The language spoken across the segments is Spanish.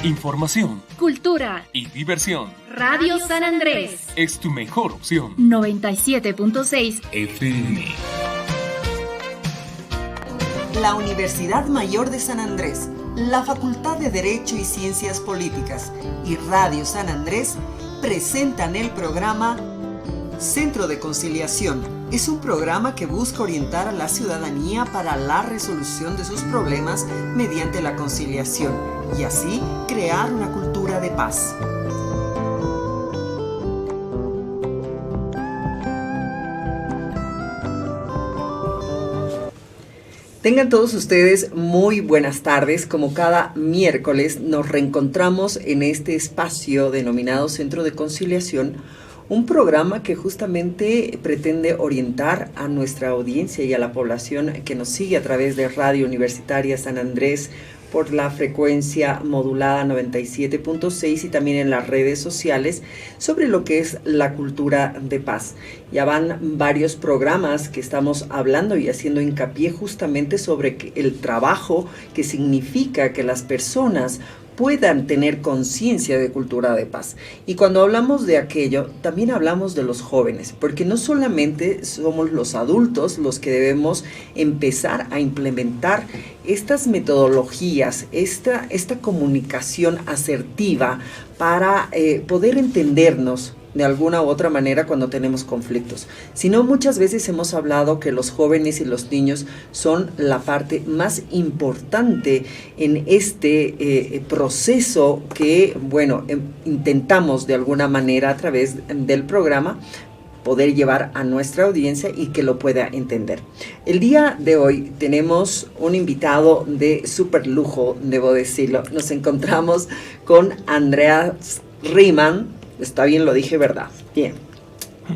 Información, cultura y diversión. Radio San Andrés Es tu mejor opción. 97.6 FM. La Universidad Mayor de San Andrés, la Facultad de Derecho y Ciencias Políticas y Radio San Andrés presentan el programa Centro de Conciliación. Es un programa que busca orientar a la ciudadanía para la resolución de sus problemas mediante la conciliación y así crear una cultura de paz. Tengan todos ustedes muy buenas tardes. Como cada miércoles nos reencontramos en este espacio denominado Centro de Conciliación, un programa que justamente pretende orientar a nuestra audiencia y a la población que nos sigue a través de Radio Universitaria San Andrés por la frecuencia modulada 97.6 y también en las redes sociales sobre lo que es la cultura de paz. Ya van varios programas que estamos hablando y haciendo hincapié justamente sobre el trabajo que significa que las personas puedan tener conciencia de cultura de paz. Y cuando hablamos de aquello, también hablamos de los jóvenes, porque no solamente somos los adultos los que debemos empezar a implementar estas metodologías, esta comunicación asertiva para poder entendernos de alguna u otra manera cuando tenemos conflictos. Sino muchas veces hemos hablado que los jóvenes y los niños son la parte más importante en este proceso que, bueno, intentamos de alguna manera a través del programa poder llevar a nuestra audiencia y que lo pueda entender. El día de hoy tenemos un invitado de súper lujo, debo decirlo. Nos encontramos con Andreas Riemann. Está bien, lo dije, ¿verdad? Bien.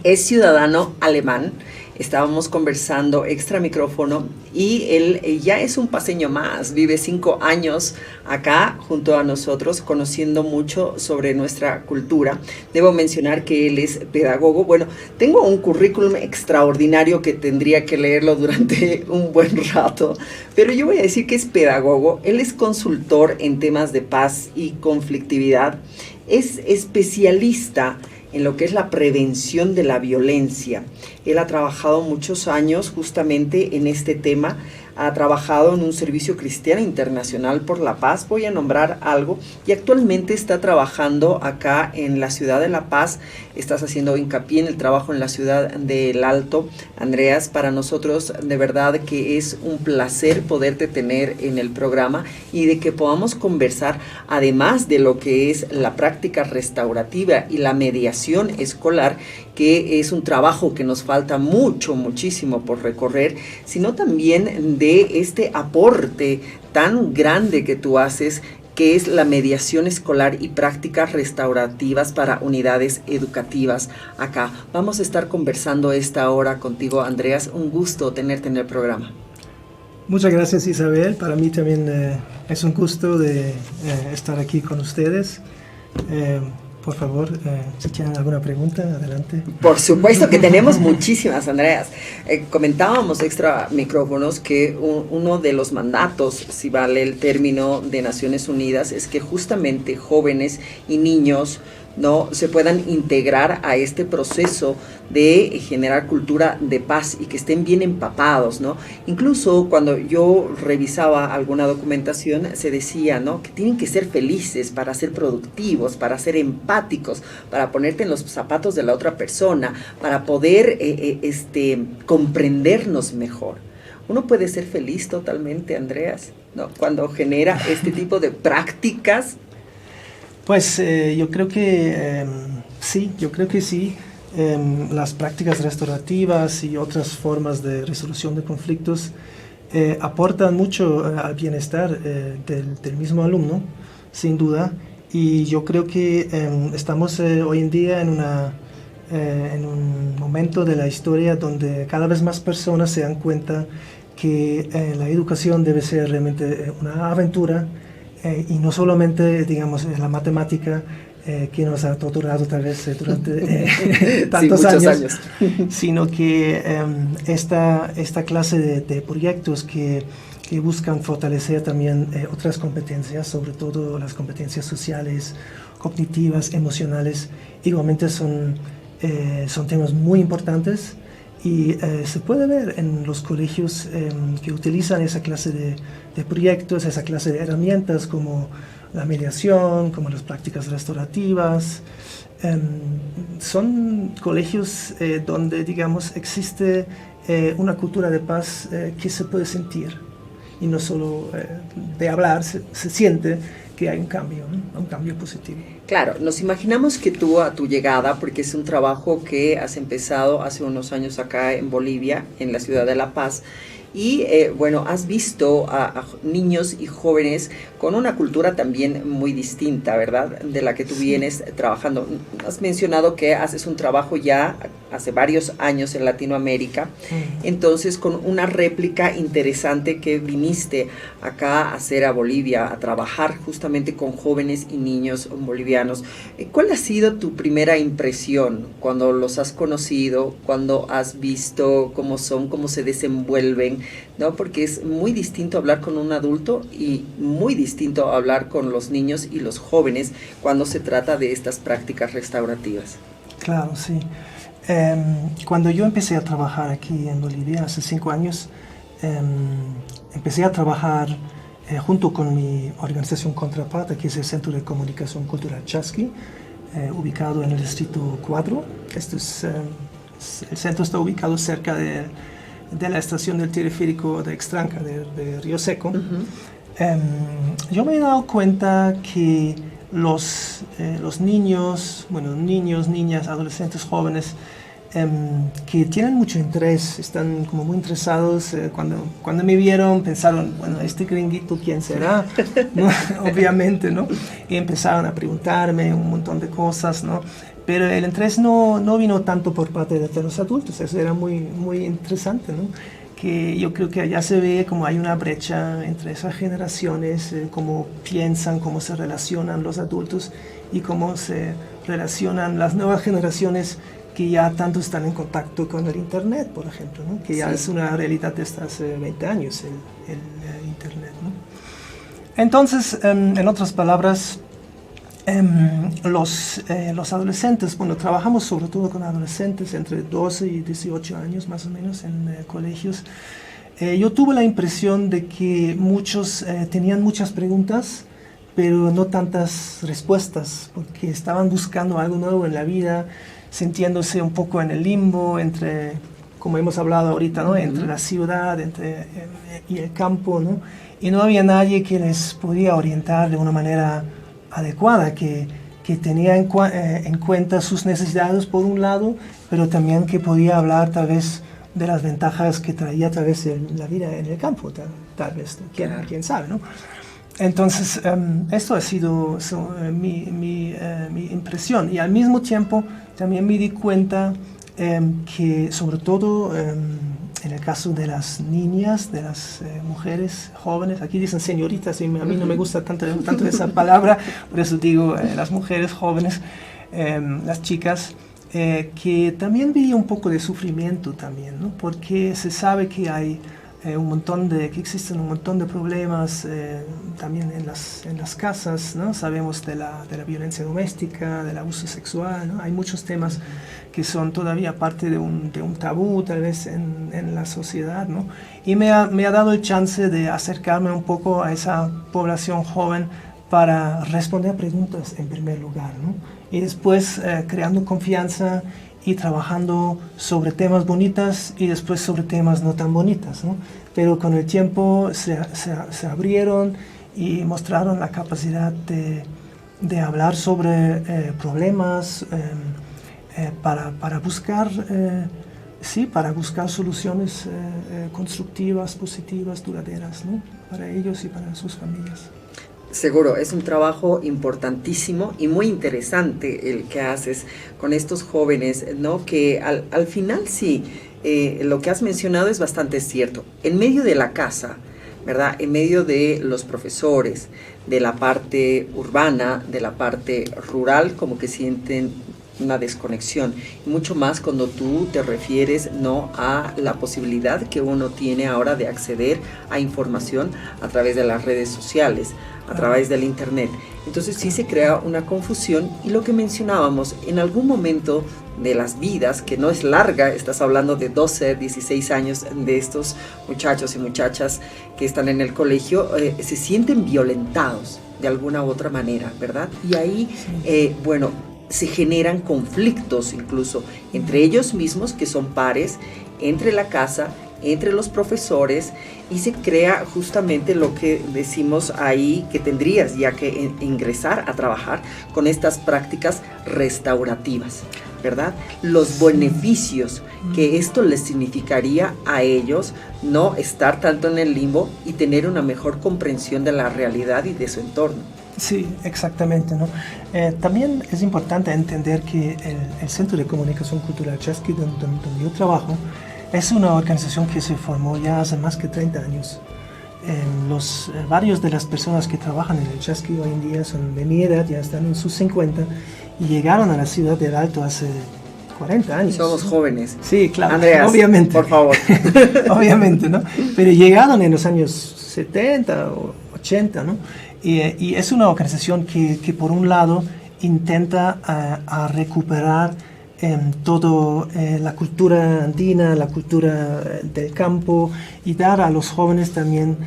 Es ciudadano alemán. Estábamos conversando extra micrófono y él ya es un paseño más. Vive 5 años acá junto a nosotros, conociendo mucho sobre nuestra cultura. Debo mencionar que él es pedagogo. Bueno, tengo un currículum extraordinario que tendría que leerlo durante un buen rato, pero yo voy a decir que es pedagogo. Él es consultor en temas de paz y conflictividad. Es especialista en lo que es la prevención de la violencia. Él ha trabajado muchos años justamente en este tema, ha trabajado en un servicio cristiano internacional por la paz, voy a nombrar algo, y actualmente está trabajando acá en la ciudad de La Paz. Estás haciendo hincapié en el trabajo en la ciudad del Alto. Andreas, para nosotros de verdad que es un placer poderte tener en el programa y de que podamos conversar, además de lo que es la práctica restaurativa y la mediación escolar, que es un trabajo que nos falta muchísimo por recorrer, sino también de este aporte tan grande que tú haces, que es la mediación escolar y prácticas restaurativas para unidades educativas acá. Vamos a estar conversando esta hora contigo, Andreas. Un gusto tenerte en el programa. Muchas gracias, Isabel. Para mí también es un gusto de estar aquí con ustedes. Por favor, si tienen alguna pregunta, adelante. Por supuesto que tenemos muchísimas, Andreas. Comentábamos extra micrófonos que uno de los mandatos, si vale el término, de Naciones Unidas es que justamente jóvenes y niños no se puedan integrar a este proceso de generar cultura de paz y que estén bien empapados, ¿no? Incluso cuando yo revisaba alguna documentación se decía, ¿no?, que tienen que ser felices para ser productivos, para ser empáticos, para ponerte en los zapatos de la otra persona, para poder comprendernos mejor. Uno puede ser feliz totalmente, Andreas, ¿no?, cuando genera este tipo de prácticas. Pues yo creo que sí. Las prácticas restaurativas y otras formas de resolución de conflictos aportan mucho al bienestar del mismo alumno, sin duda. Y yo creo que estamos hoy en día en un momento de la historia donde cada vez más personas se dan cuenta que la educación debe ser realmente una aventura. Y no solamente, digamos, la matemática que nos ha torturado tal vez durante tantos años, sino que esta clase de proyectos que que buscan fortalecer también otras competencias, sobre todo las competencias sociales, cognitivas, emocionales. Igualmente son temas muy importantes y se puede ver en los colegios que utilizan esa clase de proyectos, esa clase de herramientas como la mediación, como las prácticas restaurativas. Son colegios donde, digamos, existe una cultura de paz que se puede sentir y no solo de hablar, se siente que hay un cambio positivo. Claro, nos imaginamos que tú a tu llegada, porque es un trabajo que has empezado hace unos años acá en Bolivia, en la ciudad de La Paz, y bueno, has visto a niños y jóvenes con una cultura también muy distinta, ¿verdad? De la que tú vienes trabajando. Has mencionado que haces un trabajo ya hace varios años en Latinoamérica, entonces con una réplica interesante que viniste acá a hacer a Bolivia, a trabajar justamente con jóvenes y niños bolivianos. ¿Cuál ha sido tu primera impresión cuando los has conocido, cuando has visto cómo son, cómo se desenvuelven, ¿no? Porque es muy distinto hablar con un adulto y muy distinto hablar con los niños y los jóvenes cuando se trata de estas prácticas restaurativas. Claro, sí. Cuando yo empecé a trabajar aquí en Bolivia hace 5 años, empecé a trabajar junto con mi organización contraparte, que es el Centro de Comunicación Cultural Chasqui, ubicado en el distrito 4. El centro está ubicado cerca de la estación del teleférico de Extranca, de Río Seco. Yo me he dado cuenta que los niños, niñas, adolescentes, jóvenes, que tienen mucho interés, están como muy interesados. Cuando me vieron pensaron, bueno, este gringuito, ¿quién será? ¿No? Obviamente, ¿no? Y empezaron a preguntarme un montón de cosas, ¿no? Pero el interés no vino tanto por parte de los adultos, eso era muy, muy interesante, ¿no? Que yo creo que allá se ve como hay una brecha entre esas generaciones, cómo piensan, cómo se relacionan los adultos y cómo se relacionan las nuevas generaciones que ya tanto están en contacto con el Internet, por ejemplo, ¿no? Que ya es una realidad desde hace 20 años el Internet, ¿no? Entonces, en otras palabras, los adolescentes, bueno, trabajamos sobre todo con adolescentes entre 12 y 18 años más o menos en colegios. Yo tuve la impresión de que muchos tenían muchas preguntas, pero no tantas respuestas, porque estaban buscando algo nuevo en la vida, sintiéndose un poco en el limbo entre, como hemos hablado ahorita, ¿no? Entre la ciudad y el campo, ¿no? Y no había nadie que les podía orientar de una manera adecuada, que tenía en cuenta sus necesidades por un lado, pero también que podía hablar tal vez de las ventajas que traía tal vez la vida en el campo, tal vez, quién sabe, ¿no? Entonces, esto ha sido mi impresión, y al mismo tiempo también me di cuenta que sobre todo en el caso de las niñas, de las mujeres jóvenes, aquí dicen señoritas y a mí no me gusta tanto esa palabra, por eso digo las mujeres jóvenes, las chicas, que también vi un poco de sufrimiento también, ¿no? Porque se sabe que hay que existen un montón de problemas también en las casas, ¿no? Sabemos de la violencia doméstica, del abuso sexual, ¿no? Hay muchos temas que son todavía parte de un tabú tal vez en la sociedad, ¿no? Y me ha dado el chance de acercarme un poco a esa población joven para responder a preguntas en primer lugar, ¿no? Y después creando confianza y trabajando sobre temas bonitas y después sobre temas no tan bonitas, ¿no? Pero con el tiempo se abrieron y mostraron la capacidad de hablar sobre problemas para buscar soluciones constructivas, positivas, duraderas, ¿no? Para ellos y para sus familias. Seguro, es un trabajo importantísimo y muy interesante el que haces con estos jóvenes, ¿no? Que al final sí, lo que has mencionado es bastante cierto. En medio de la casa, ¿verdad? En medio de los profesores, de la parte urbana, de la parte rural, como que sienten una desconexión, y mucho más cuando tú te refieres no a la posibilidad que uno tiene ahora de acceder a información a través de las redes sociales, a través del internet. Entonces sí se crea una confusión, y lo que mencionábamos, en algún momento de las vidas, que no es larga, estás hablando de 12, 16 años de estos muchachos y muchachas que están en el colegio, se sienten violentados de alguna u otra manera, ¿verdad? Y ahí, bueno, se generan conflictos incluso entre ellos mismos, que son pares, entre la casa, entre los profesores, y se crea justamente lo que decimos ahí, que tendrías ya que ingresar a trabajar con estas prácticas restaurativas, ¿verdad? Los beneficios que esto les significaría a ellos, no estar tanto en el limbo y tener una mejor comprensión de la realidad y de su entorno. Sí, exactamente, ¿no? También es importante entender que el Centro de Comunicación Cultural Chesky, donde yo trabajo, es una organización que se formó ya hace más que 30 años. Varios de las personas que trabajan en el Chesky hoy en día son de mi edad, ya están en sus 50, y llegaron a la ciudad del Alto hace 40 años. Somos jóvenes. Sí, claro, Andreas, obviamente. por favor. Obviamente, ¿no? Pero llegaron en los años 70 o 80, ¿no? Y es una organización que por un lado intenta a recuperar toda la cultura andina, la cultura del campo, y dar a los jóvenes también,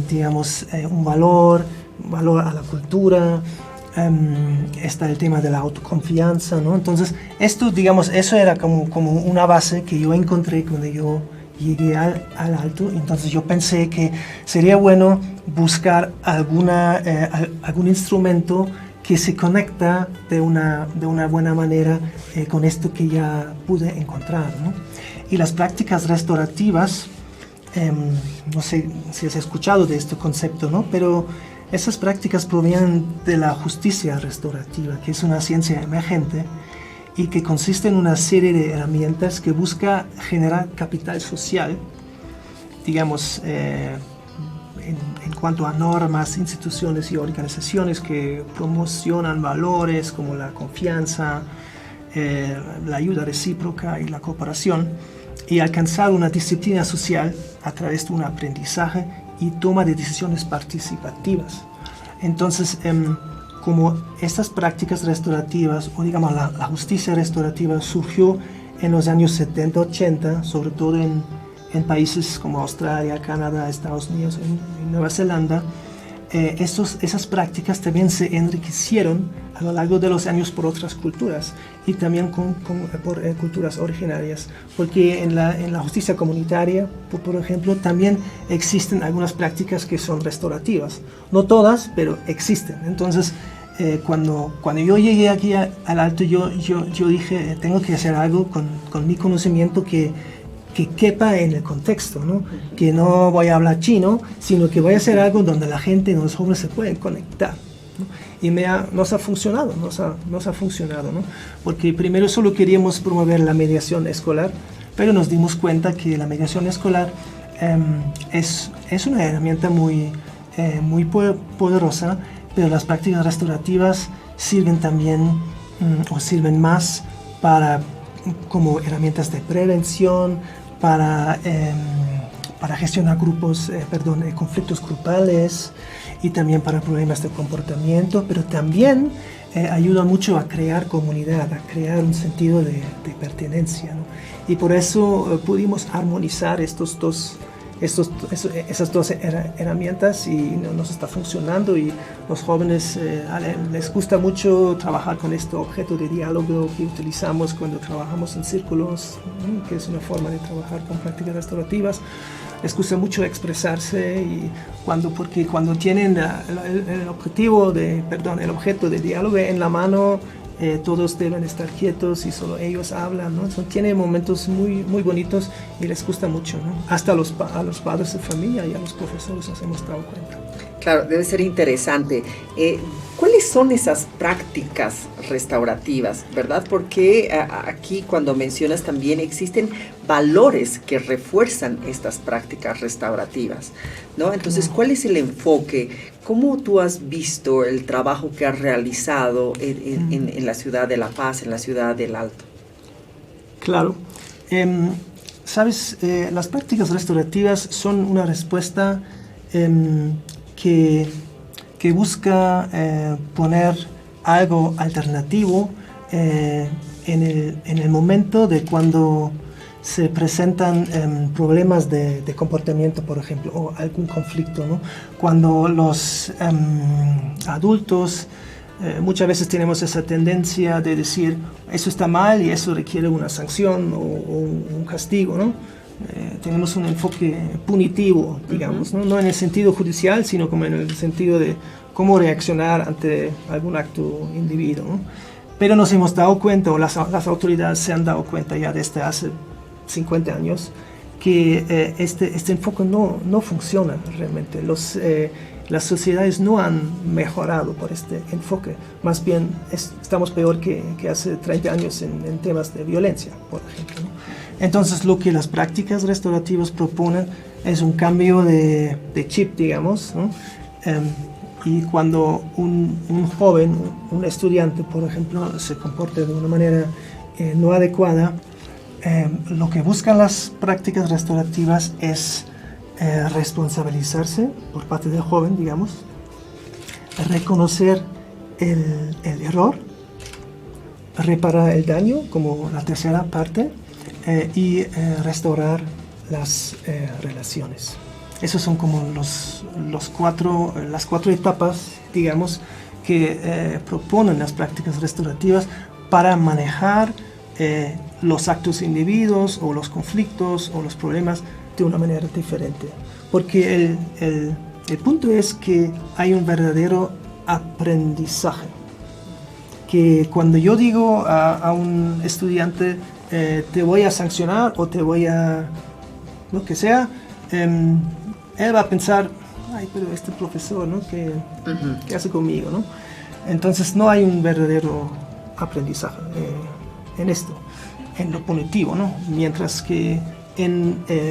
digamos, un valor a la cultura. Está el tema de la autoconfianza, ¿no? Entonces, esto, digamos, eso era como una base que yo encontré cuando yo llegué al Alto. Entonces yo pensé que sería bueno buscar algún instrumento que se conecta de una buena manera con esto que ya pude encontrar, ¿no? Y las prácticas restaurativas, no sé si has escuchado de este concepto, ¿no? Pero esas prácticas provienen de la justicia restaurativa, que es una ciencia emergente y que consiste en una serie de herramientas que busca generar capital social, digamos, en cuanto a normas, instituciones y organizaciones que promocionan valores como la confianza, la ayuda recíproca y la cooperación, y alcanzar una disciplina social a través de un aprendizaje y toma de decisiones participativas. Entonces, como estas prácticas restaurativas, o digamos la justicia restaurativa, surgió en los años 70-80, sobre todo en países como Australia, Canadá, Estados Unidos y Nueva Zelanda, esas prácticas también se enriquecieron a lo largo de los años por otras culturas y también por culturas originarias, porque en la justicia comunitaria, por ejemplo, también existen algunas prácticas que son restaurativas, no todas, pero existen. Entonces, cuando yo llegué aquí al Alto, yo dije, tengo que hacer algo con mi conocimiento que quepa en el contexto, ¿no? Que no voy a hablar chino, sino que voy a hacer algo donde la gente, los jóvenes se pueden conectar, ¿no? Y nos ha funcionado, ¿no? Porque primero solo queríamos promover la mediación escolar, pero nos dimos cuenta que la mediación escolar es una herramienta muy poderosa, pero las prácticas restaurativas sirven también, o sirven más como herramientas de prevención, para gestionar conflictos grupales, y también para problemas de comportamiento, pero también ayuda mucho a crear comunidad, a crear un sentido de pertenencia, ¿no? Y por eso pudimos armonizar esas dos herramientas, y nos está funcionando, y los jóvenes les gusta mucho trabajar con este objeto de diálogo que utilizamos cuando trabajamos en círculos, que es una forma de trabajar con prácticas restaurativas. Les gusta mucho expresarse, y porque cuando tienen el objeto de diálogo en la mano, todos deben estar quietos y solo ellos hablan, ¿no? Tiene momentos muy, muy bonitos y les gusta mucho, ¿no? Hasta a los padres de familia y a los profesores nos hemos dado cuenta. Claro, debe ser interesante. ¿Cuáles son esas prácticas restaurativas, verdad? Porque aquí cuando mencionas también existen valores que refuerzan estas prácticas restaurativas, ¿no? Entonces, ¿cuál es el enfoque? ¿Cómo tú has visto el trabajo que has realizado en la ciudad de La Paz, en la ciudad del Alto? Claro. Sabes, las prácticas restaurativas son una respuesta que busca poner algo alternativo en el momento de cuando se presentan problemas de comportamiento, por ejemplo, o algún conflicto, ¿no? Cuando los adultos muchas veces tenemos esa tendencia de decir eso está mal y eso requiere una sanción o un castigo, ¿no? Tenemos un enfoque punitivo, digamos, ¿no? No en el sentido judicial, sino como en el sentido de cómo reaccionar ante algún acto individuo, ¿no? Pero nos hemos dado cuenta, o las autoridades se han dado cuenta ya desde hace 50 años, que este enfoque no funciona realmente. Las sociedades no han mejorado por este enfoque, más bien estamos peor que hace 30 años en temas de violencia, por ejemplo, ¿no? Entonces lo que las prácticas restaurativas proponen es un cambio de chip, digamos, ¿no? Y cuando un joven, un estudiante, por ejemplo, se comporta de una manera no adecuada, lo que buscan las prácticas restaurativas es responsabilizarse por parte del joven, digamos, reconocer el error, reparar el daño como la tercera parte y restaurar las relaciones. Esos son como las cuatro etapas, digamos, que proponen las prácticas restaurativas para manejar los actos individuos o los conflictos o los problemas de una manera diferente. Porque el punto es que hay un verdadero aprendizaje. Que cuando yo digo a un estudiante te voy a sancionar o te voy a lo que sea, él va a pensar, ay, pero este profesor, ¿no? ¿Qué hace conmigo, ¿no? Entonces no hay un verdadero aprendizaje en esto, en lo punitivo, ¿no? Mientras que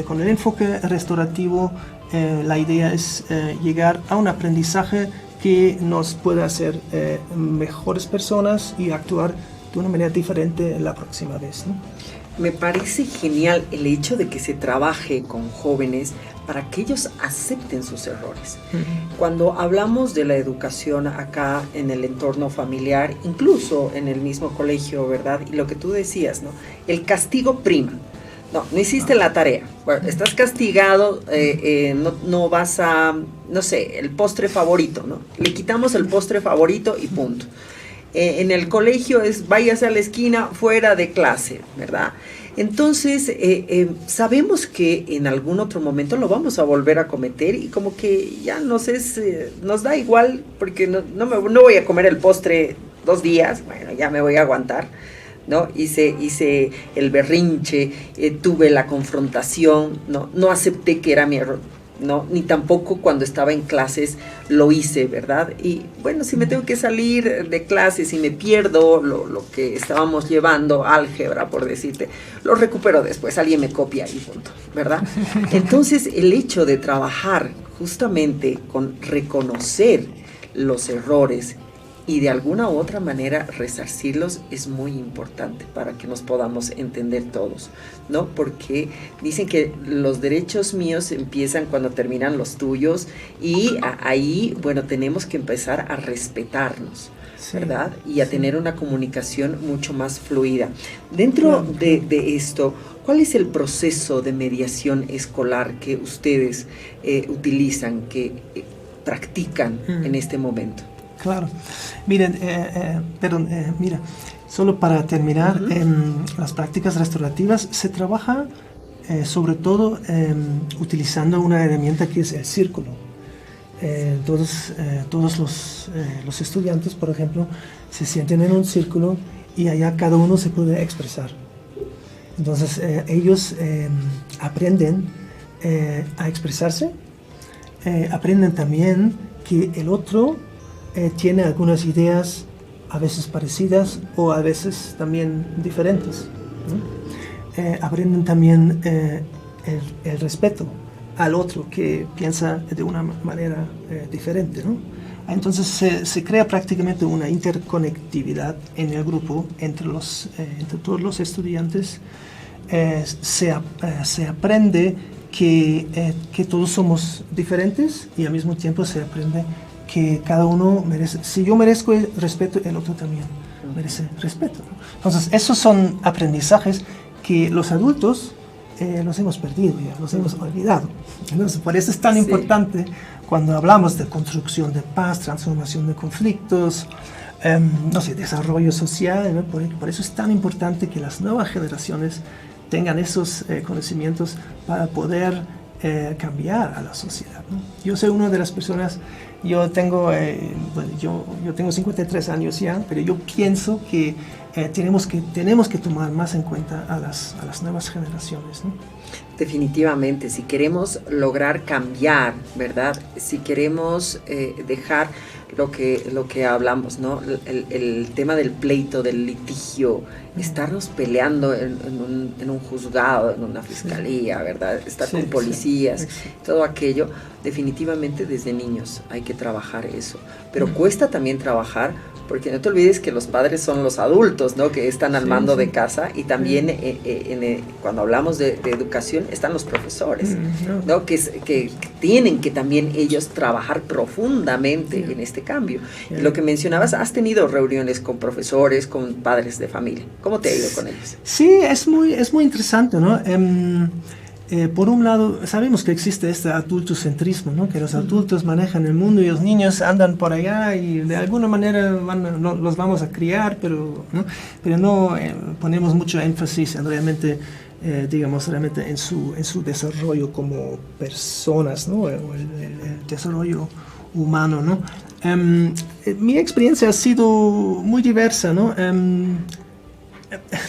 con el enfoque restaurativo la idea es llegar a un aprendizaje que nos pueda hacer mejores personas y actuar de una manera diferente la próxima vez, ¿no? Me parece genial el hecho de que se trabaje con jóvenes para que ellos acepten sus errores. Cuando hablamos de la educación acá en el entorno familiar, incluso en el mismo colegio, ¿verdad? Y lo que tú decías, ¿no? El castigo prima. No hiciste la tarea. Bueno, estás castigado, no vas a, no sé, el postre favorito, ¿no? Le quitamos el postre favorito y punto. En el colegio es váyase a la esquina fuera de clase, ¿verdad? Entonces, sabemos que en algún otro momento lo vamos a volver a cometer y como que ya nos da igual porque no voy a comer el postre 2 días, bueno, ya me voy a aguantar, ¿no? Hice el berrinche, tuve la confrontación, no acepté que era mi error, ¿no? Ni tampoco cuando estaba en clases lo hice, ¿verdad? Y bueno, si me tengo que salir de clases y me pierdo lo que estábamos llevando, álgebra, por decirte, lo recupero después, alguien me copia y punto, ¿verdad? Entonces, el hecho de trabajar justamente con reconocer los errores y de alguna u otra manera resarcirlos es muy importante para que nos podamos entender todos, ¿no? Porque dicen que los derechos míos empiezan cuando terminan los tuyos y ahí, bueno, tenemos que empezar a respetarnos, ¿verdad? Y a tener una comunicación mucho más fluida. Dentro de esto, ¿cuál es el proceso de mediación escolar que ustedes utilizan, que practican en este momento? Claro. Miren, mira, solo para terminar, las prácticas restaurativas se trabaja sobre todo utilizando una herramienta que es el círculo. Todos los estudiantes, por ejemplo, se sienten en un círculo y allá cada uno se puede expresar. Entonces ellos aprenden a expresarse, aprenden también que el otro tiene algunas ideas a veces parecidas o a veces también diferentes, ¿no? Aprenden también el respeto al otro que piensa de una manera diferente, ¿no? Entonces se crea prácticamente una interconectividad en el grupo entre todos los estudiantes. Se aprende que todos somos diferentes y al mismo tiempo se aprende que cada uno merece, si yo merezco respeto, el otro también merece respeto, ¿no? Entonces esos son aprendizajes que los adultos los hemos perdido ya, los hemos olvidado. Entonces por eso es tan importante cuando hablamos de construcción de paz, transformación de conflictos, no sé, desarrollo social, ¿no? Por eso es tan importante que las nuevas generaciones tengan esos conocimientos para poder cambiar a la sociedad, ¿no? Yo soy una de las personas, yo tengo 53 años ya, pero yo pienso que tenemos que tomar más en cuenta a las nuevas generaciones, ¿no? Definitivamente, si queremos lograr cambiar, ¿verdad? Si queremos dejar lo que hablamos, ¿no? El tema del pleito, del litigio, estarnos peleando en un juzgado, en una fiscalía, ¿verdad? Estar con policías, todo aquello, definitivamente desde niños hay que trabajar eso. Pero cuesta también trabajar, porque no te olvides que los padres son los adultos, ¿no? Que están al mando de casa, y también cuando hablamos de educación están los profesores, ¿no? Que tienen que también ellos trabajar profundamente en este cambio. Y lo que mencionabas, has tenido reuniones con profesores, con padres de familia. ¿Cómo te ha ido con ellos? Sí, es muy interesante, ¿no? Por un lado, sabemos que existe este adultocentrismo, ¿no? Que los adultos manejan el mundo y los niños andan por allá y de alguna manera los vamos a criar, pero no ponemos mucho énfasis en realmente, realmente en su desarrollo como personas, ¿no? O el desarrollo humano, ¿no? Mi experiencia ha sido muy diversa, ¿no?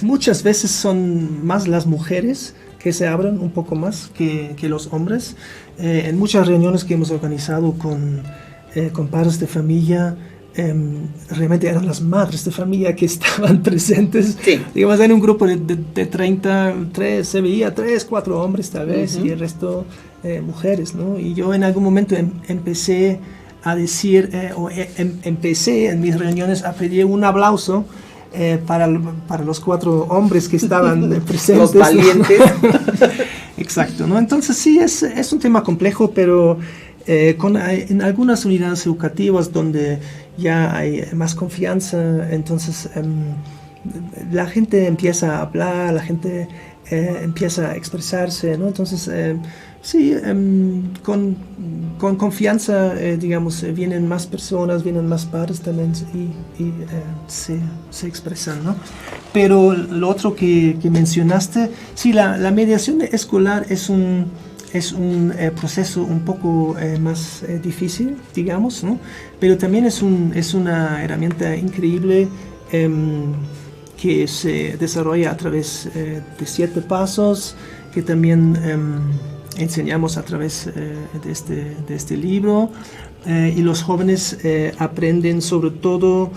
Muchas veces son más las mujeres que se abren un poco más que los hombres. En muchas reuniones que hemos organizado con padres de familia, realmente eran las madres de familia que estaban presentes. Sí. Digamos, en un grupo de 33, se veía 3, 4 hombres tal vez, y el resto mujeres, ¿no? Y yo en algún momento empecé a decir, empecé en mis reuniones a pedir un aplauso para los 4 hombres que estaban presentes. Los valientes. Exacto, ¿no? Entonces sí, es un tema complejo, pero en algunas unidades educativas donde ya hay más confianza, entonces la gente empieza a hablar, la gente empieza a expresarse, ¿no? Entonces sí, con confianza, vienen más personas, vienen más padres también y se expresan, ¿no? Pero lo otro que mencionaste, sí, la mediación escolar es un proceso un poco más difícil, digamos, ¿no? Pero también es una herramienta increíble que se desarrolla a través de 7 pasos, que también enseñamos a través de este libro, y los jóvenes aprenden sobre todo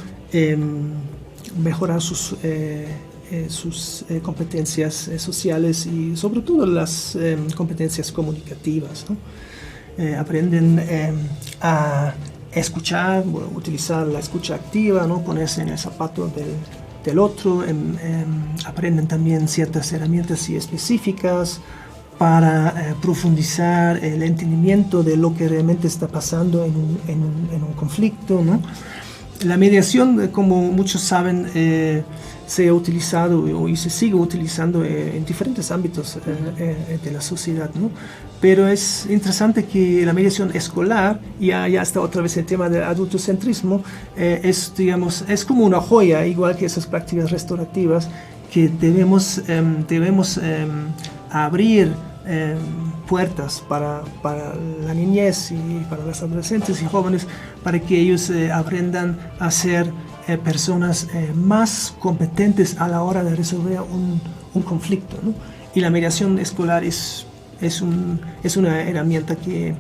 mejorar sus competencias sociales y sobre todo las competencias comunicativas, ¿no? Aprenden a escuchar, utilizar la escucha activa, ¿no? Ponerse en el zapato del otro. Aprenden también ciertas herramientas específicas para profundizar el entendimiento de lo que realmente está pasando en un conflicto, ¿no? La mediación, como muchos saben, se ha utilizado y se sigue utilizando en diferentes ámbitos de la sociedad, ¿no? Pero es interesante que la mediación escolar, ya está otra vez el tema del adultocentrismo, es como una joya, igual que esas prácticas restaurativas, que debemos abrir puertas para la niñez y para los adolescentes y jóvenes, para que ellos aprendan a ser personas más competentes a la hora de resolver un conflicto, ¿no? Y la mediación escolar es una herramienta que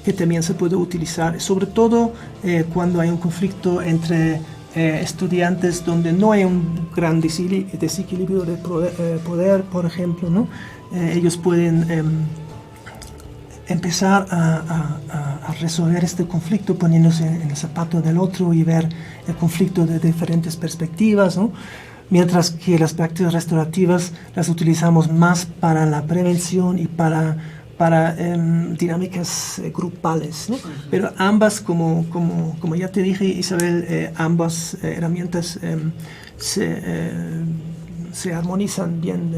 que también se puede utilizar, sobre todo cuando hay un conflicto entre estudiantes donde no hay un gran desequilibrio de poder, por ejemplo, ¿no? Ellos pueden empezar a resolver este conflicto poniéndose en el zapato del otro y ver el conflicto de diferentes perspectivas, ¿no? Mientras que las prácticas restaurativas las utilizamos más para la prevención y para dinámicas grupales, ¿no? Pero ambas, como ya te dije, Isabel, ambas herramientas se armonizan bien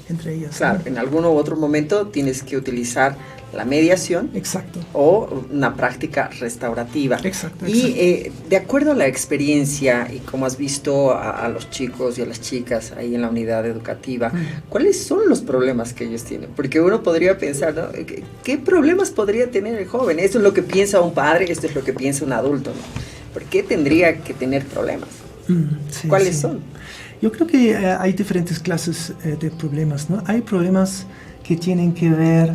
entre ellas. Claro, ¿no? en algún u otro momento tienes que utilizar la mediación. Exacto. O una práctica restaurativa. Exacto. Y de acuerdo a la experiencia y como has visto a los chicos y a las chicas ahí en la unidad educativa, ¿cuáles son los problemas que ellos tienen? Porque uno podría pensar, ¿no? ¿Qué problemas podría tener el joven? Esto es lo que piensa un padre, esto es lo que piensa un adulto, ¿no? ¿Por qué tendría que tener problemas? Sí, ¿Cuáles sí. son? Yo creo que hay diferentes clases de problemas, ¿no? Hay problemas que tienen que ver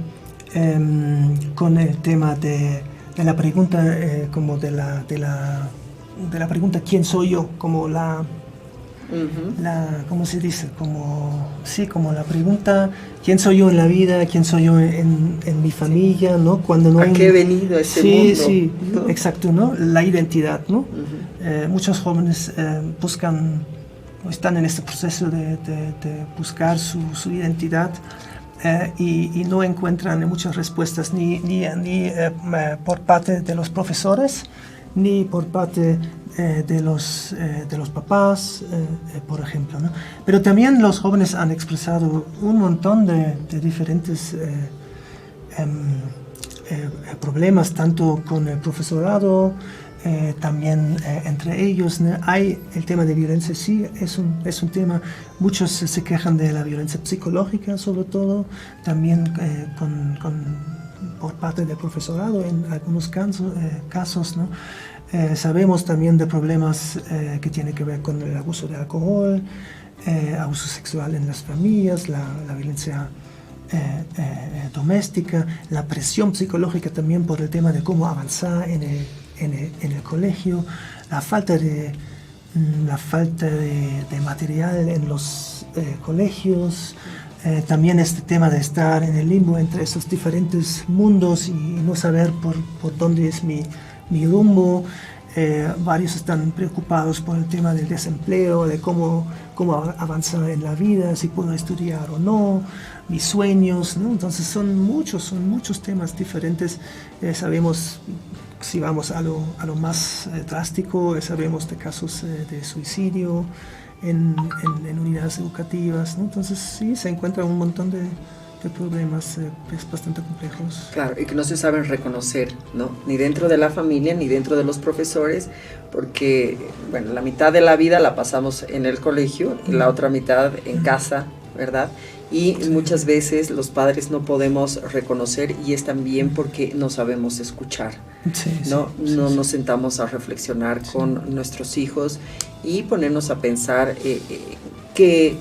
con el tema de la pregunta, como de la pregunta ¿quién soy yo? Como ¿cómo se dice? Como la pregunta ¿quién soy yo en la vida? ¿Quién soy yo en mi familia? ¿No? Cuando no ¿A qué he venido a este mundo? Sí, ¿no? exacto, ¿no? La identidad, ¿no? Muchos jóvenes buscan, o están en este proceso de buscar su identidad. Y no encuentran muchas respuestas ni por parte de los profesores ni por parte de los papás, por ejemplo, ¿no? Pero también los jóvenes han expresado un montón de diferentes problemas, tanto con el profesorado, también entre ellos, ¿no? Hay el tema de violencia, sí, es un tema. Muchos se quejan de la violencia psicológica, sobre todo, también por parte del profesorado en algunos casos, ¿no? Sabemos también de problemas que tienen que ver con el abuso de alcohol, abuso sexual en las familias, la violencia doméstica, la presión psicológica también por el tema de cómo avanzar en el colegio, la falta de material en los colegios, también este tema de estar en el limbo entre esos diferentes mundos y no saber por dónde es mi rumbo. Varios están preocupados por el tema del desempleo, de cómo avanzar en la vida, si puedo estudiar o no, mis sueños, ¿no? Entonces son muchos temas diferentes. Sabemos, si vamos a lo más drástico, sabemos de casos de suicidio en unidades educativas, ¿no? Entonces sí, se encuentran un montón de problemas bastante complejos. Claro, y que no se saben reconocer, ¿no? Ni dentro de la familia, ni dentro de los profesores, porque, bueno, la mitad de la vida la pasamos en el colegio y la otra mitad en casa, ¿verdad? Y muchas veces los padres no podemos reconocer y es también porque no sabemos escuchar, ¿no? No nos sentamos a reflexionar con nuestros hijos y ponernos a pensar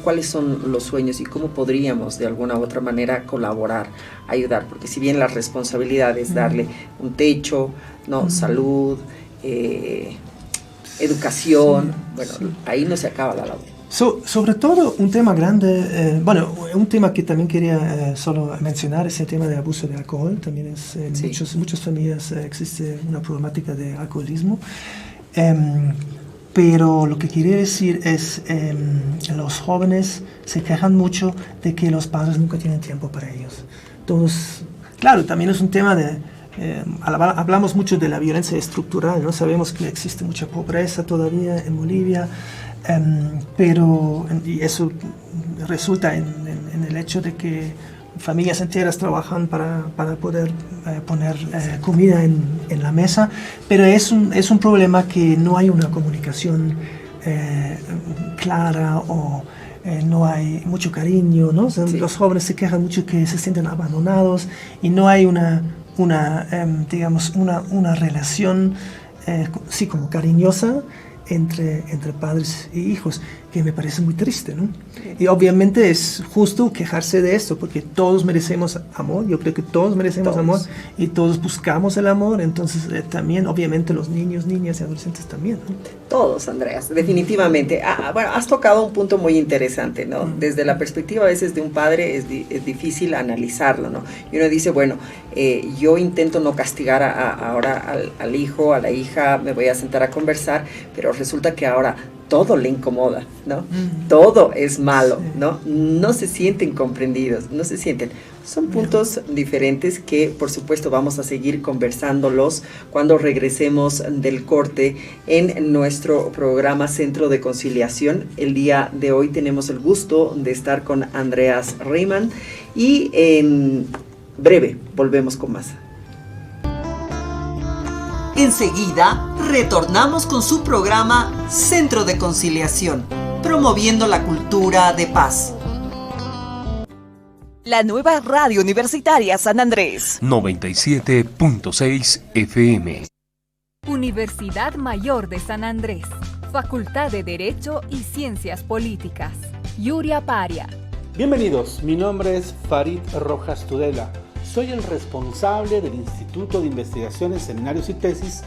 cuáles son los sueños y cómo podríamos de alguna u otra manera colaborar, ayudar, porque si bien la responsabilidad es darle un techo, ¿no? Salud, educación, ahí no se acaba la labor. Sobre todo un tema grande, un tema que también quería solo mencionar es el tema del abuso de alcohol. También es en muchas familias existe una problemática de alcoholismo. Pero lo que quería decir es los jóvenes se quejan mucho de que los padres nunca tienen tiempo para ellos. Todos, claro, también es un tema de... hablamos mucho de la violencia estructural, ¿no? Sabemos que existe mucha pobreza todavía en Bolivia, y eso resulta en el hecho de que familias enteras trabajan para poder poner comida en la mesa, pero es un problema que no hay una comunicación clara o no hay mucho cariño, ¿no? O sea, los jóvenes se quejan mucho que se sienten abandonados y no hay una relación, sí, como cariñosa entre padres e hijos, que me parece muy triste, ¿no? Y obviamente es justo quejarse de esto, porque todos merecemos amor, yo creo que todos merecemos amor, y todos buscamos el amor, entonces también, obviamente, los niños, niñas y adolescentes también, ¿no? Todos, Andreas, definitivamente. Bueno, has tocado un punto muy interesante, ¿no? Desde la perspectiva a veces de un padre es difícil analizarlo, ¿no? Y uno dice, bueno, yo intento no castigar ahora al hijo, a la hija, me voy a sentar a conversar, pero resulta que ahora todo le incomoda, ¿no? Todo es malo, ¿no? No se sienten comprendidos, no se sienten. Son puntos diferentes que, por supuesto, vamos a seguir conversándolos cuando regresemos del corte en nuestro programa Centro de Conciliación. El día de hoy tenemos el gusto de estar con Andreas Reimann y en breve volvemos con más. Enseguida retornamos con su programa Centro de Conciliación, promoviendo la cultura de paz. La nueva radio universitaria San Andrés. 97.6 FM. Universidad Mayor de San Andrés. Facultad de Derecho y Ciencias Políticas. Yuria Paria. Bienvenidos, mi nombre es Farid Rojas Tudela. Soy el responsable del Instituto de Investigaciones, Seminarios y Tesis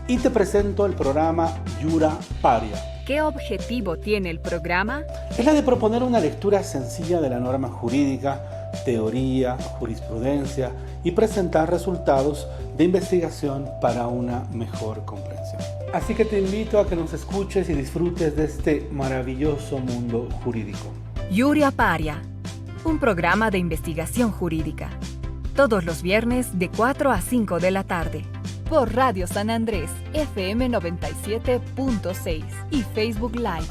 y te presento el programa Yuria Paria. ¿Qué objetivo tiene el programa? Es la de proponer una lectura sencilla de la norma jurídica, teoría, jurisprudencia y presentar resultados de investigación para una mejor comprensión. Así que te invito a que nos escuches y disfrutes de este maravilloso mundo jurídico. Yuria Paria, un programa de investigación jurídica. Todos los viernes de 4 a 5 de la tarde. Por Radio San Andrés, FM 97.6 y Facebook Live.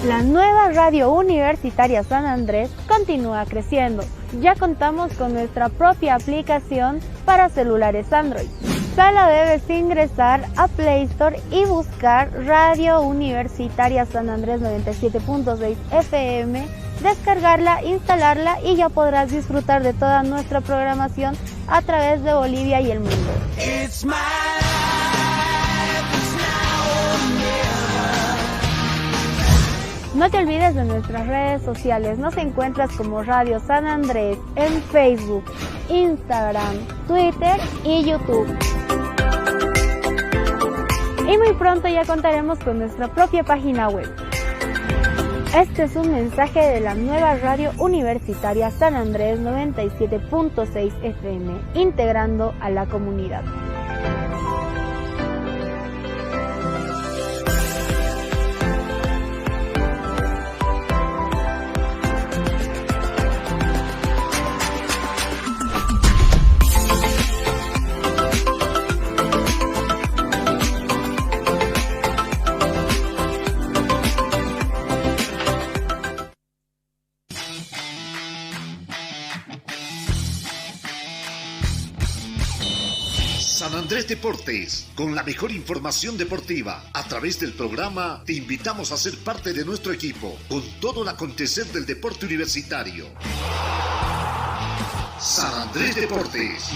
La nueva radio universitaria San Andrés continúa creciendo. Ya contamos con nuestra propia aplicación para celulares Android. Solo debes ingresar a Play Store y buscar Radio Universitaria San Andrés 97.6 FM, descargarla, instalarla y ya podrás disfrutar de toda nuestra programación a través de Bolivia y el mundo. No te olvides de nuestras redes sociales. Nos encuentras como Radio San Andrés en Facebook, Instagram, Twitter y YouTube. Y muy pronto ya contaremos con nuestra propia página web. Este es un mensaje de la nueva radio universitaria San Andrés 97.6 FM, integrando a la comunidad. San Andrés Deportes, con la mejor información deportiva. A través del programa te invitamos a ser parte de nuestro equipo, con todo el acontecer del deporte universitario. San Andrés Deportes.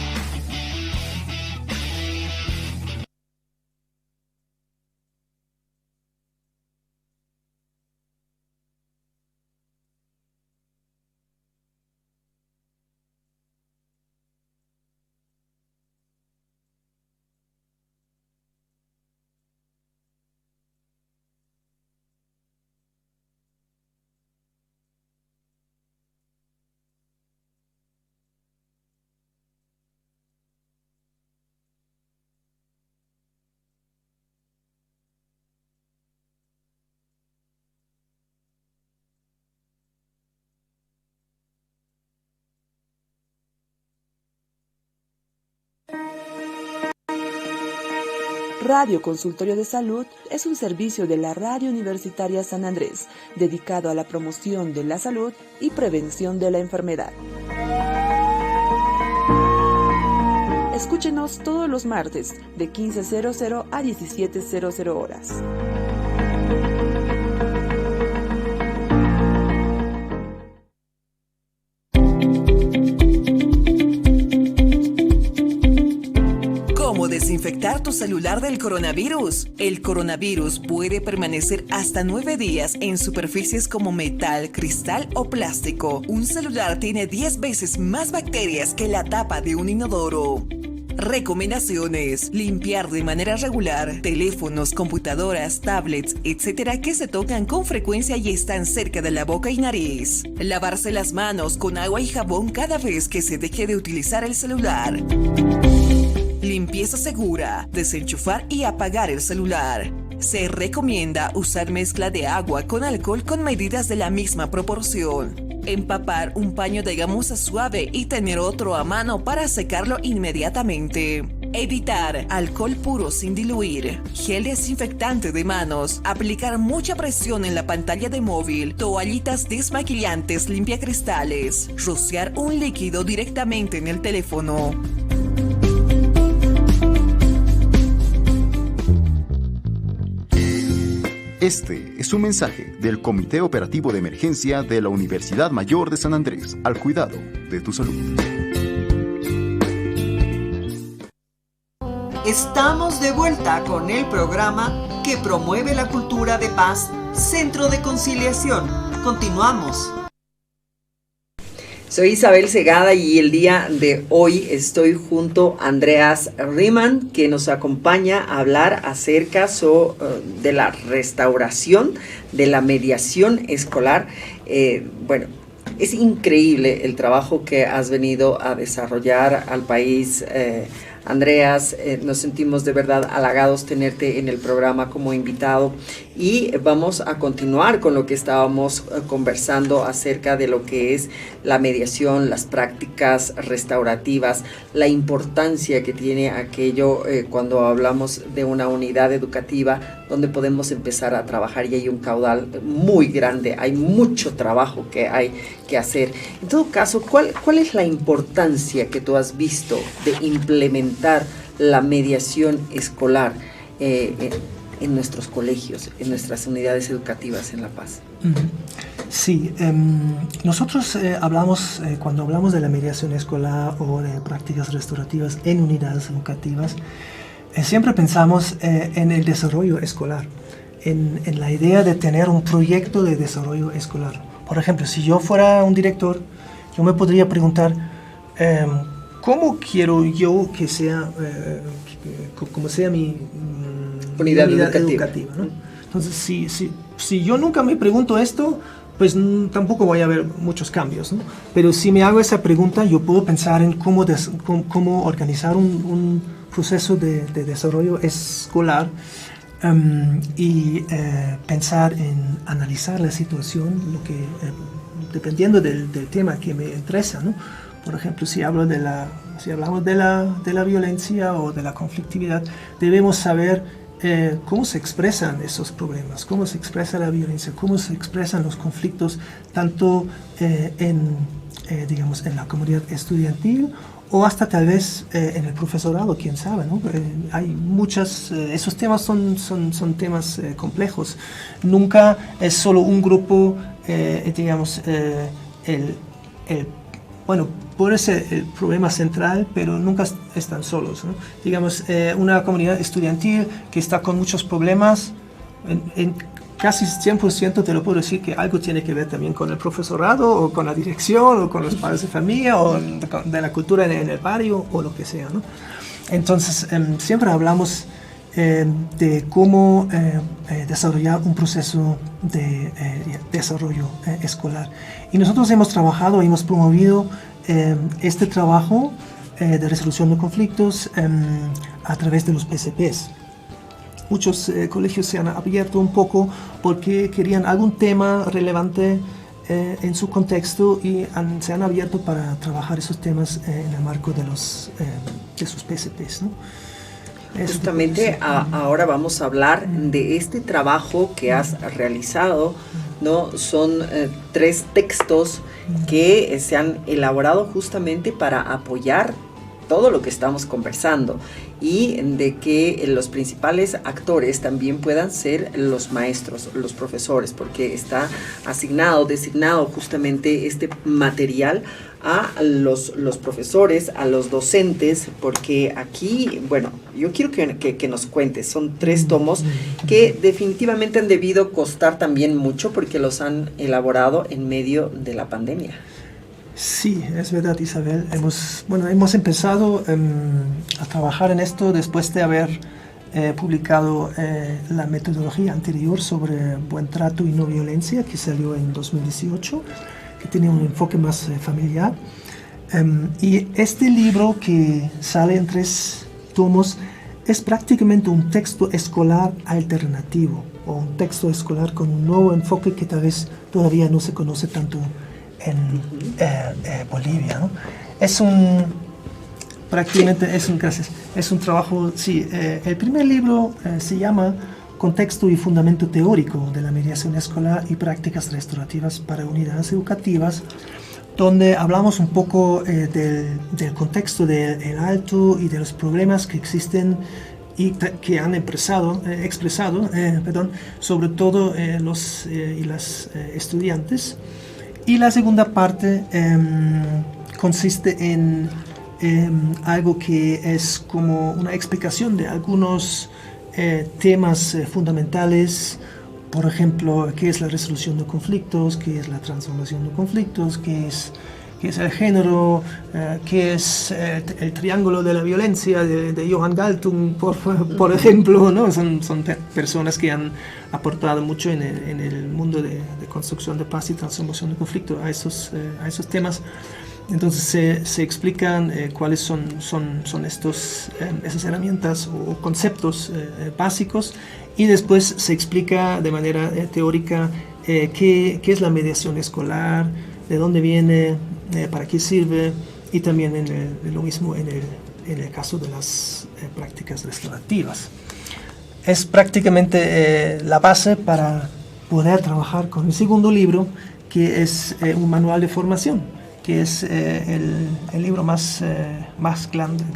Radio Consultorio de Salud es un servicio de la Radio Universitaria San Andrés, dedicado a la promoción de la salud y prevención de la enfermedad. Escúchenos todos los martes de 15:00 a 17:00 horas. ¿Cómo desinfectar tu celular del coronavirus? El coronavirus puede permanecer hasta 9 días en superficies como metal, cristal o plástico. Un celular tiene 10 veces más bacterias que la tapa de un inodoro. Recomendaciones: limpiar de manera regular teléfonos, computadoras, tablets, etcétera, que se tocan con frecuencia y están cerca de la boca y nariz. Lavarse las manos con agua y jabón cada vez que se deje de utilizar el celular. Limpieza segura: desenchufar y apagar el celular. Se recomienda usar mezcla de agua con alcohol con medidas de la misma proporción. Empapar un paño de gamuza suave y tener otro a mano para secarlo inmediatamente. Evitar alcohol puro sin diluir. Gel desinfectante de manos. Aplicar mucha presión en la pantalla de móvil. Toallitas desmaquillantes limpiacristales. Rociar un líquido directamente en el teléfono. Este es un mensaje del Comité Operativo de Emergencia de la Universidad Mayor de San Andrés, al cuidado de tu salud. Estamos de vuelta con el programa que promueve la cultura de paz, Centro de Conciliación. Continuamos. Soy Isabel Segada y el día de hoy estoy junto a Andreas Riemann, que nos acompaña a hablar acerca de la restauración, de la mediación escolar. Bueno, es increíble el trabajo que has venido a desarrollar al país, Andreas. Nos sentimos de verdad halagados tenerte en el programa como invitado y vamos a continuar con lo que estábamos conversando acerca de lo que es la mediación, las prácticas restaurativas, la importancia que tiene aquello cuando hablamos de una unidad educativa donde podemos empezar a trabajar y hay un caudal muy grande, hay mucho trabajo que hay que hacer. En todo caso, ¿cuál es la importancia que tú has visto de implementar la mediación escolar en nuestros colegios, en nuestras unidades educativas en La Paz? Sí, nosotros hablamos, cuando hablamos de la mediación escolar o de prácticas restaurativas en unidades educativas, siempre pensamos en el desarrollo escolar, en la idea de tener un proyecto de desarrollo escolar. Por ejemplo, si yo fuera un director, yo me podría preguntar, ¿cómo quiero yo que sea, como sea mi unidad educativa, ¿no? Entonces, si yo nunca me pregunto esto, pues tampoco voy a ver muchos cambios, ¿no? Pero si me hago esa pregunta, yo puedo pensar en cómo organizar un proceso de desarrollo escolar y pensar en analizar la situación, dependiendo del tema que me interesa, ¿no? Por ejemplo, si hablamos de la violencia o de la conflictividad, debemos saber cómo se expresan esos problemas, cómo se expresa la violencia, cómo se expresan los conflictos, tanto en la comunidad estudiantil o hasta tal vez en el profesorado, quién sabe, ¿no? Hay muchas, esos temas son temas complejos. Nunca es solo un grupo, puede ser el problema central, pero nunca están solos, ¿no? Una comunidad estudiantil que está con muchos problemas, en casi 100% te lo puedo decir que algo tiene que ver también con el profesorado, o con la dirección, o con los padres de familia, o de la cultura en el barrio, o lo que sea, ¿no? Entonces, siempre hablamos de cómo desarrollar un proceso de desarrollo escolar. Y nosotros hemos promovido este trabajo de resolución de conflictos a través de los PCPs. Muchos colegios se han abierto un poco porque querían algún tema relevante en su contexto y se han abierto para trabajar esos temas en el marco de sus PCPs, ¿no? Justamente ahora vamos a hablar de este trabajo que has realizado, ¿no? Son 3 textos que se han elaborado justamente para apoyar todo lo que estamos conversando y de que los principales actores también puedan ser los maestros, los profesores, porque está designado justamente este material a los profesores, a los docentes, porque aquí, bueno, yo quiero que nos cuentes, son 3 tomos que definitivamente han debido costar también mucho porque los han elaborado en medio de la pandemia. Sí, es verdad, Isabel. Hemos empezado a trabajar en esto después de haber publicado la metodología anterior sobre buen trato y no violencia, que salió en 2018, que tiene un enfoque más familiar. Y este libro, que sale en 3 tomos, es prácticamente un texto escolar alternativo, o un texto escolar con un nuevo enfoque que tal vez todavía no se conoce tanto en Bolivia, ¿no? Es un trabajo, sí. El primer libro se llama Contexto y Fundamento Teórico de la Mediación Escolar y Prácticas Restaurativas para Unidades Educativas, donde hablamos un poco del contexto del Alto y de los problemas que existen y que han expresado, sobre todo los y las estudiantes. Y la segunda parte consiste en algo que es como una explicación de algunos temas fundamentales, por ejemplo, qué es la resolución de conflictos, qué es la transformación de conflictos, qué es el género, qué es el triángulo de la violencia de Johan Galtung, por ejemplo, ¿no? Son personas que han aportado mucho en el mundo de construcción de paz y transformación de conflicto a esos temas. Entonces se explican cuáles son esas herramientas o conceptos básicos, y después se explica de manera teórica qué es la mediación escolar, de dónde viene, para qué sirve, y también lo mismo en el caso de las prácticas restaurativas. Es prácticamente la base para poder trabajar con el segundo libro, que es un manual de formación, que es el libro más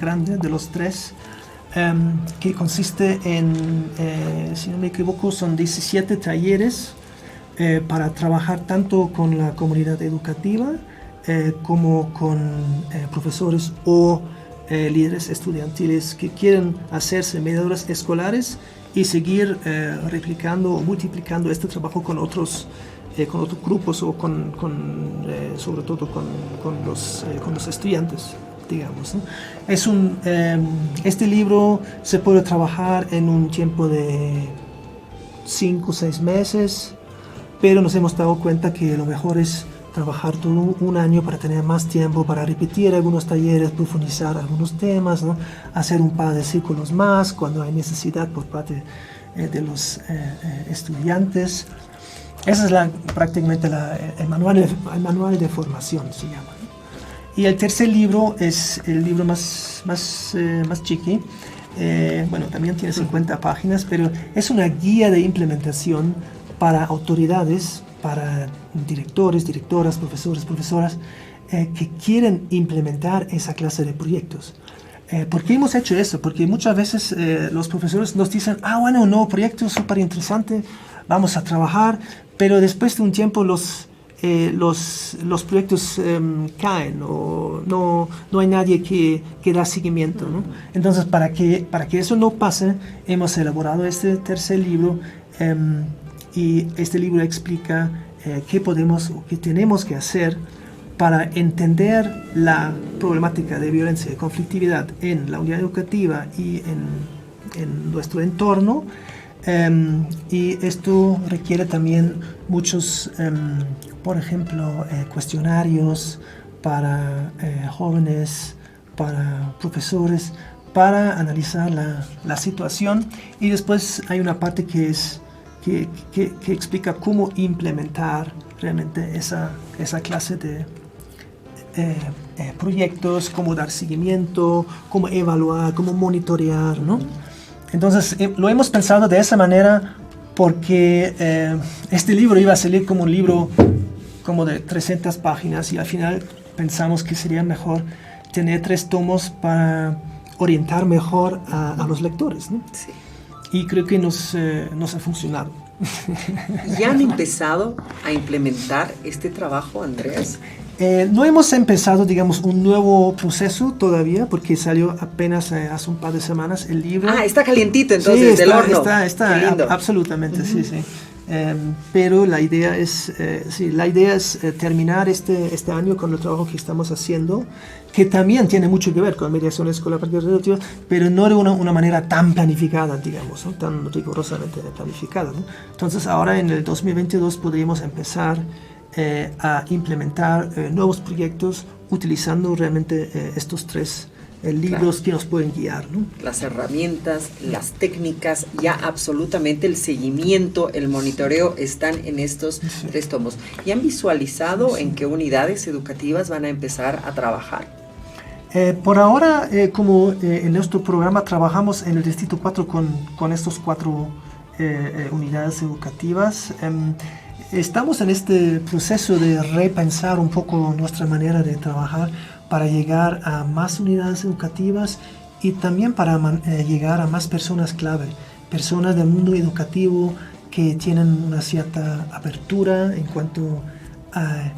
grande de los 3, que consiste en, si no me equivoco, son 17 talleres para trabajar tanto con la comunidad educativa como con profesores o líderes estudiantiles que quieren hacerse mediadores escolares y seguir replicando o multiplicando este trabajo con otros grupos o sobre todo con los estudiantes, digamos, ¿no? Este libro se puede trabajar en un tiempo de 5 o 6 meses, pero nos hemos dado cuenta que lo mejor es trabajar todo un año para tener más tiempo para repetir algunos talleres, profundizar algunos temas, ¿no? Hacer un par de círculos más cuando hay necesidad por parte de los estudiantes. Ese es prácticamente el manual de formación, se llama, ¿no? Y el tercer libro es el libro más chiqui. También tiene 50 páginas, pero es una guía de implementación para autoridades, para directores, directoras, profesores, profesoras, que quieren implementar esa clase de proyectos. ¿Por qué hemos hecho eso? Porque muchas veces los profesores nos dicen, un nuevo proyecto súper interesante, vamos a trabajar, pero después de un tiempo los proyectos caen o no hay nadie que da seguimiento, ¿no? Entonces, para que eso no pase, hemos elaborado este tercer libro, y este libro explica qué podemos o qué tenemos que hacer para entender la problemática de violencia y conflictividad en la unidad educativa y en nuestro entorno. Y esto requiere también muchos, por ejemplo, cuestionarios para jóvenes, para profesores, para analizar la situación. Y después hay una parte que explica cómo implementar realmente esa clase de proyectos, cómo dar seguimiento, cómo evaluar, cómo monitorear, ¿no? Entonces, lo hemos pensado de esa manera porque este libro iba a salir como un libro como de 300 páginas y al final pensamos que sería mejor tener 3 tomos para orientar mejor a los lectores, ¿no? Sí. Y creo que nos ha funcionado. ¿Ya han empezado a implementar este trabajo, Andreas? No hemos empezado, digamos, un nuevo proceso todavía, porque salió apenas hace un par de semanas el libro. Está calientito entonces, del horno. Está Qué lindo. Absolutamente, sí. Pero la idea es, terminar este año con el trabajo que estamos haciendo, que también tiene mucho que ver con mediación escolar práctica relativa, pero no de una manera tan planificada, digamos, ¿no? Tan rigurosamente planificada, ¿no? Entonces ahora en el 2022 podríamos empezar a implementar nuevos proyectos utilizando realmente estos 3 libros que nos pueden guiar, ¿no? Las herramientas, las técnicas, ya absolutamente el seguimiento, el monitoreo están en estos 3 tomos. ¿Y han visualizado en qué unidades educativas van a empezar a trabajar? Por ahora, como en nuestro programa trabajamos en el Distrito 4 con estos 4 unidades educativas, estamos en este proceso de repensar un poco nuestra manera de trabajar para llegar a más unidades educativas y también para llegar a más personas clave, personas del mundo educativo que tienen una cierta apertura en cuanto a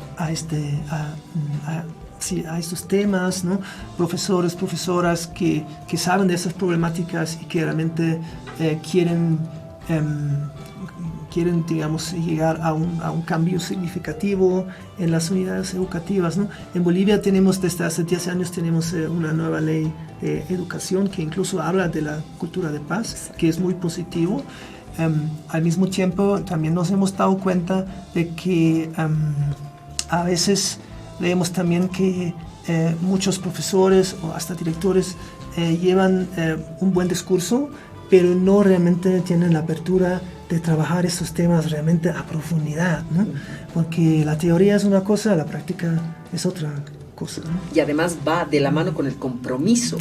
estos temas, ¿no? Profesores, profesoras que saben de esas problemáticas y que realmente quieren, digamos, llegar a un cambio significativo en las unidades educativas, ¿no? En Bolivia tenemos, desde hace 10 años, tenemos una nueva ley de educación que incluso habla de la cultura de paz, que es muy positivo. Al mismo tiempo, también nos hemos dado cuenta de que a veces vemos también que muchos profesores o hasta directores llevan un buen discurso, pero no realmente tienen la apertura de trabajar estos temas realmente a profundidad, ¿no? Porque la teoría es una cosa, la práctica es otra cosa, ¿no? Y además va de la mano con el compromiso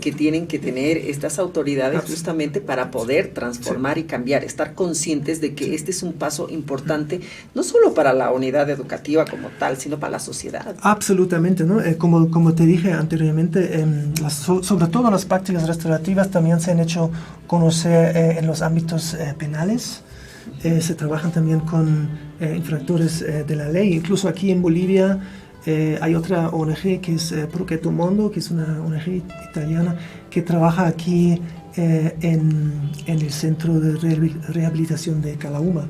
que tienen que tener estas autoridades justamente para poder transformar y cambiar, estar conscientes de que este es un paso importante, no solo para la unidad educativa como tal, sino para la sociedad. Absolutamente, ¿no? Como te dije anteriormente, sobre todo las prácticas restaurativas también se han hecho conocer en los ámbitos penales. Se trabajan también con infractores de la ley. Incluso aquí en Bolivia hay otra ONG que es Progetto Mondo, que es una ONG italiana que trabaja aquí en el Centro de Rehabilitación de Calauma,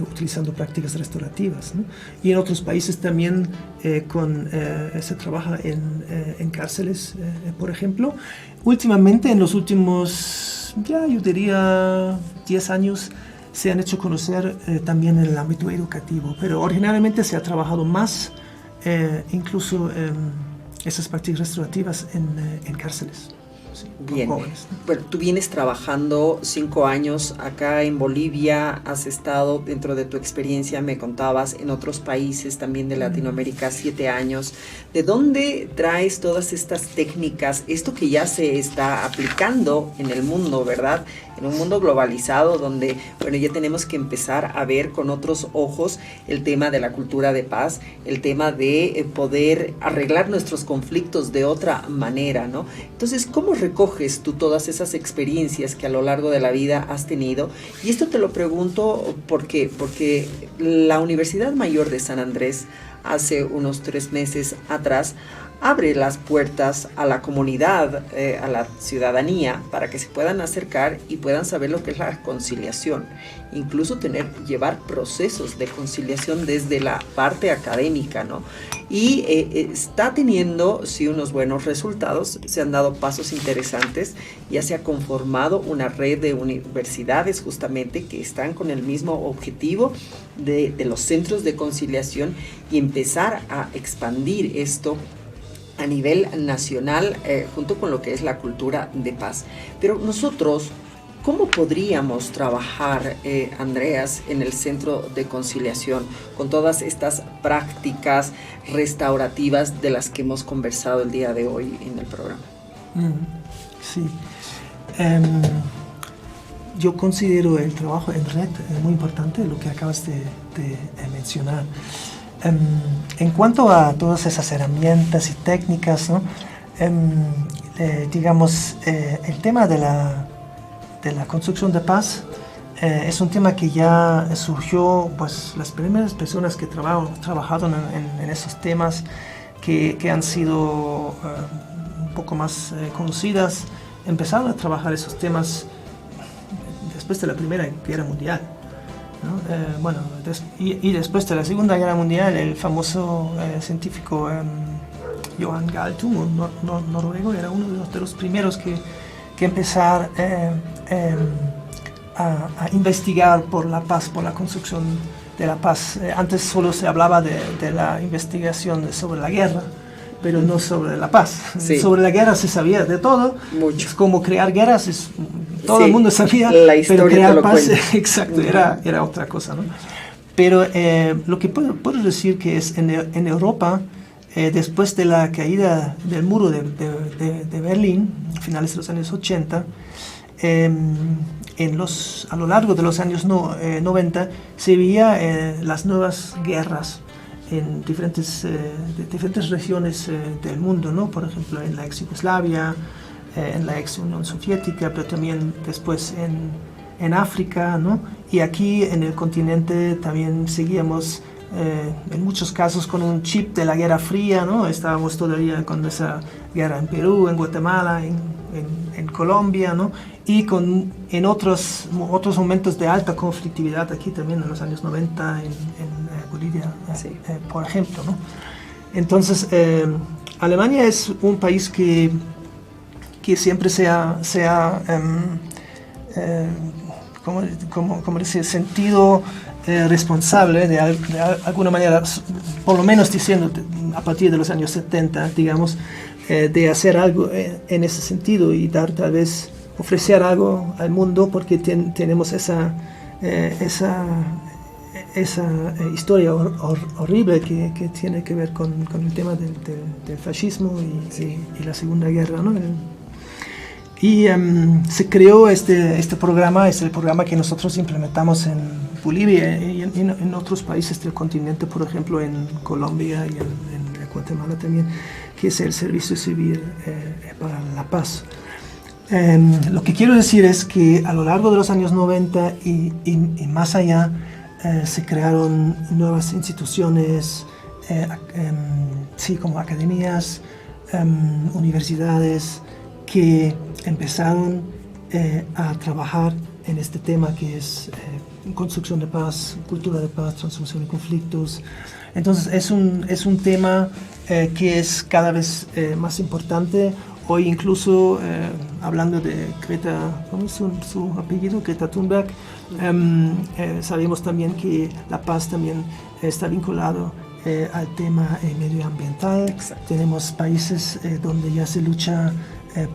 utilizando prácticas restaurativas, ¿no? Y en otros países también se trabaja en cárceles, por ejemplo. Últimamente, en los últimos, yo diría 10 años, se han hecho conocer también en el ámbito educativo, pero originalmente se ha trabajado más incluso esas prácticas restaurativas en cárceles. Sí, bien, jóvenes, ¿no? Bueno, tú vienes trabajando 5 años acá en Bolivia, has estado dentro de tu experiencia, me contabas, en otros países también de Latinoamérica, 7 años. ¿De dónde traes todas estas técnicas, esto que ya se está aplicando en el mundo, verdad? En un mundo globalizado donde, bueno, ya tenemos que empezar a ver con otros ojos el tema de la cultura de paz, el tema de poder arreglar nuestros conflictos de otra manera, ¿no? Entonces, ¿cómo recoges tú todas esas experiencias que a lo largo de la vida has tenido? Y esto te lo pregunto porque la Universidad Mayor de San Andrés hace unos 3 meses atrás abre las puertas a la comunidad, a la ciudadanía, para que se puedan acercar y puedan saber lo que es la conciliación. Incluso llevar procesos de conciliación desde la parte académica, ¿no? Y está teniendo, sí, unos buenos resultados. Se han dado pasos interesantes. Ya se ha conformado una red de universidades justamente que están con el mismo objetivo de los centros de conciliación y empezar a expandir esto a nivel nacional, junto con lo que es la cultura de paz. Pero nosotros, ¿cómo podríamos trabajar, Andreas, en el Centro de Conciliación con todas estas prácticas restaurativas de las que hemos conversado el día de hoy en el programa? Sí. Yo considero el trabajo en red muy importante, lo que acabas de mencionar. En cuanto a todas esas herramientas y técnicas, ¿no? Digamos, el tema de la construcción de paz es un tema que ya surgió, pues las primeras personas que trabajaron en esos temas que han sido un poco más conocidas, empezaron a trabajar esos temas después de la Primera Guerra Mundial, ¿no? Y después de la Segunda Guerra Mundial, el famoso científico Johan Galtung, un noruego, era uno de los primeros que empezar a investigar por la paz, por la construcción de la paz. Antes solo se hablaba de la investigación sobre la guerra, pero no sobre la paz. Sí. Sobre la guerra se sabía de todo. Mucho. Es como crear guerras, todo el mundo sabía, la historia, pero crear paz, exacto, era otra cosa, ¿no? Pero lo que puedo decir que es en Europa, después de la caída del muro de Berlín, a finales de los años 80, a lo largo de los años 90 se veía las nuevas guerras en diferentes regiones del mundo, ¿no? Por ejemplo, en la ex Yugoslavia, en la ex Unión Soviética, pero también después en África, ¿no? Y aquí en el continente también seguíamos en muchos casos con un chip de la Guerra Fría, ¿no? Estábamos todavía con esa guerra en Perú, en Guatemala, en Colombia, ¿no? Y en otros momentos de alta conflictividad aquí también en los años 90 en Bolivia, sí. Por ejemplo, ¿no? Entonces, Alemania es un país que siempre se ha como decir, sentido responsable de alguna manera, por lo menos diciendo a partir de los años 70, digamos, de hacer algo en ese sentido y dar tal vez ofrecer algo al mundo, porque tenemos esa historia horrible que tiene que ver con el tema del fascismo y la Segunda Guerra, ¿no? Y se creó este programa, es el programa que nosotros implementamos en Bolivia y en otros países del continente, por ejemplo en Colombia y en Guatemala también, que es el Servicio Civil para la Paz. Lo que quiero decir es que a lo largo de los años 90 y más allá se crearon nuevas instituciones, como academias, universidades, que empezaron a trabajar en este tema que es construcción de paz, cultura de paz, transformación de conflictos. Entonces es un tema que es cada vez más importante. Hoy incluso, hablando de Greta, ¿cómo es su apellido? Greta Thunberg, sabemos también que la paz también está vinculado al tema medioambiental. Exacto. Tenemos países donde ya se lucha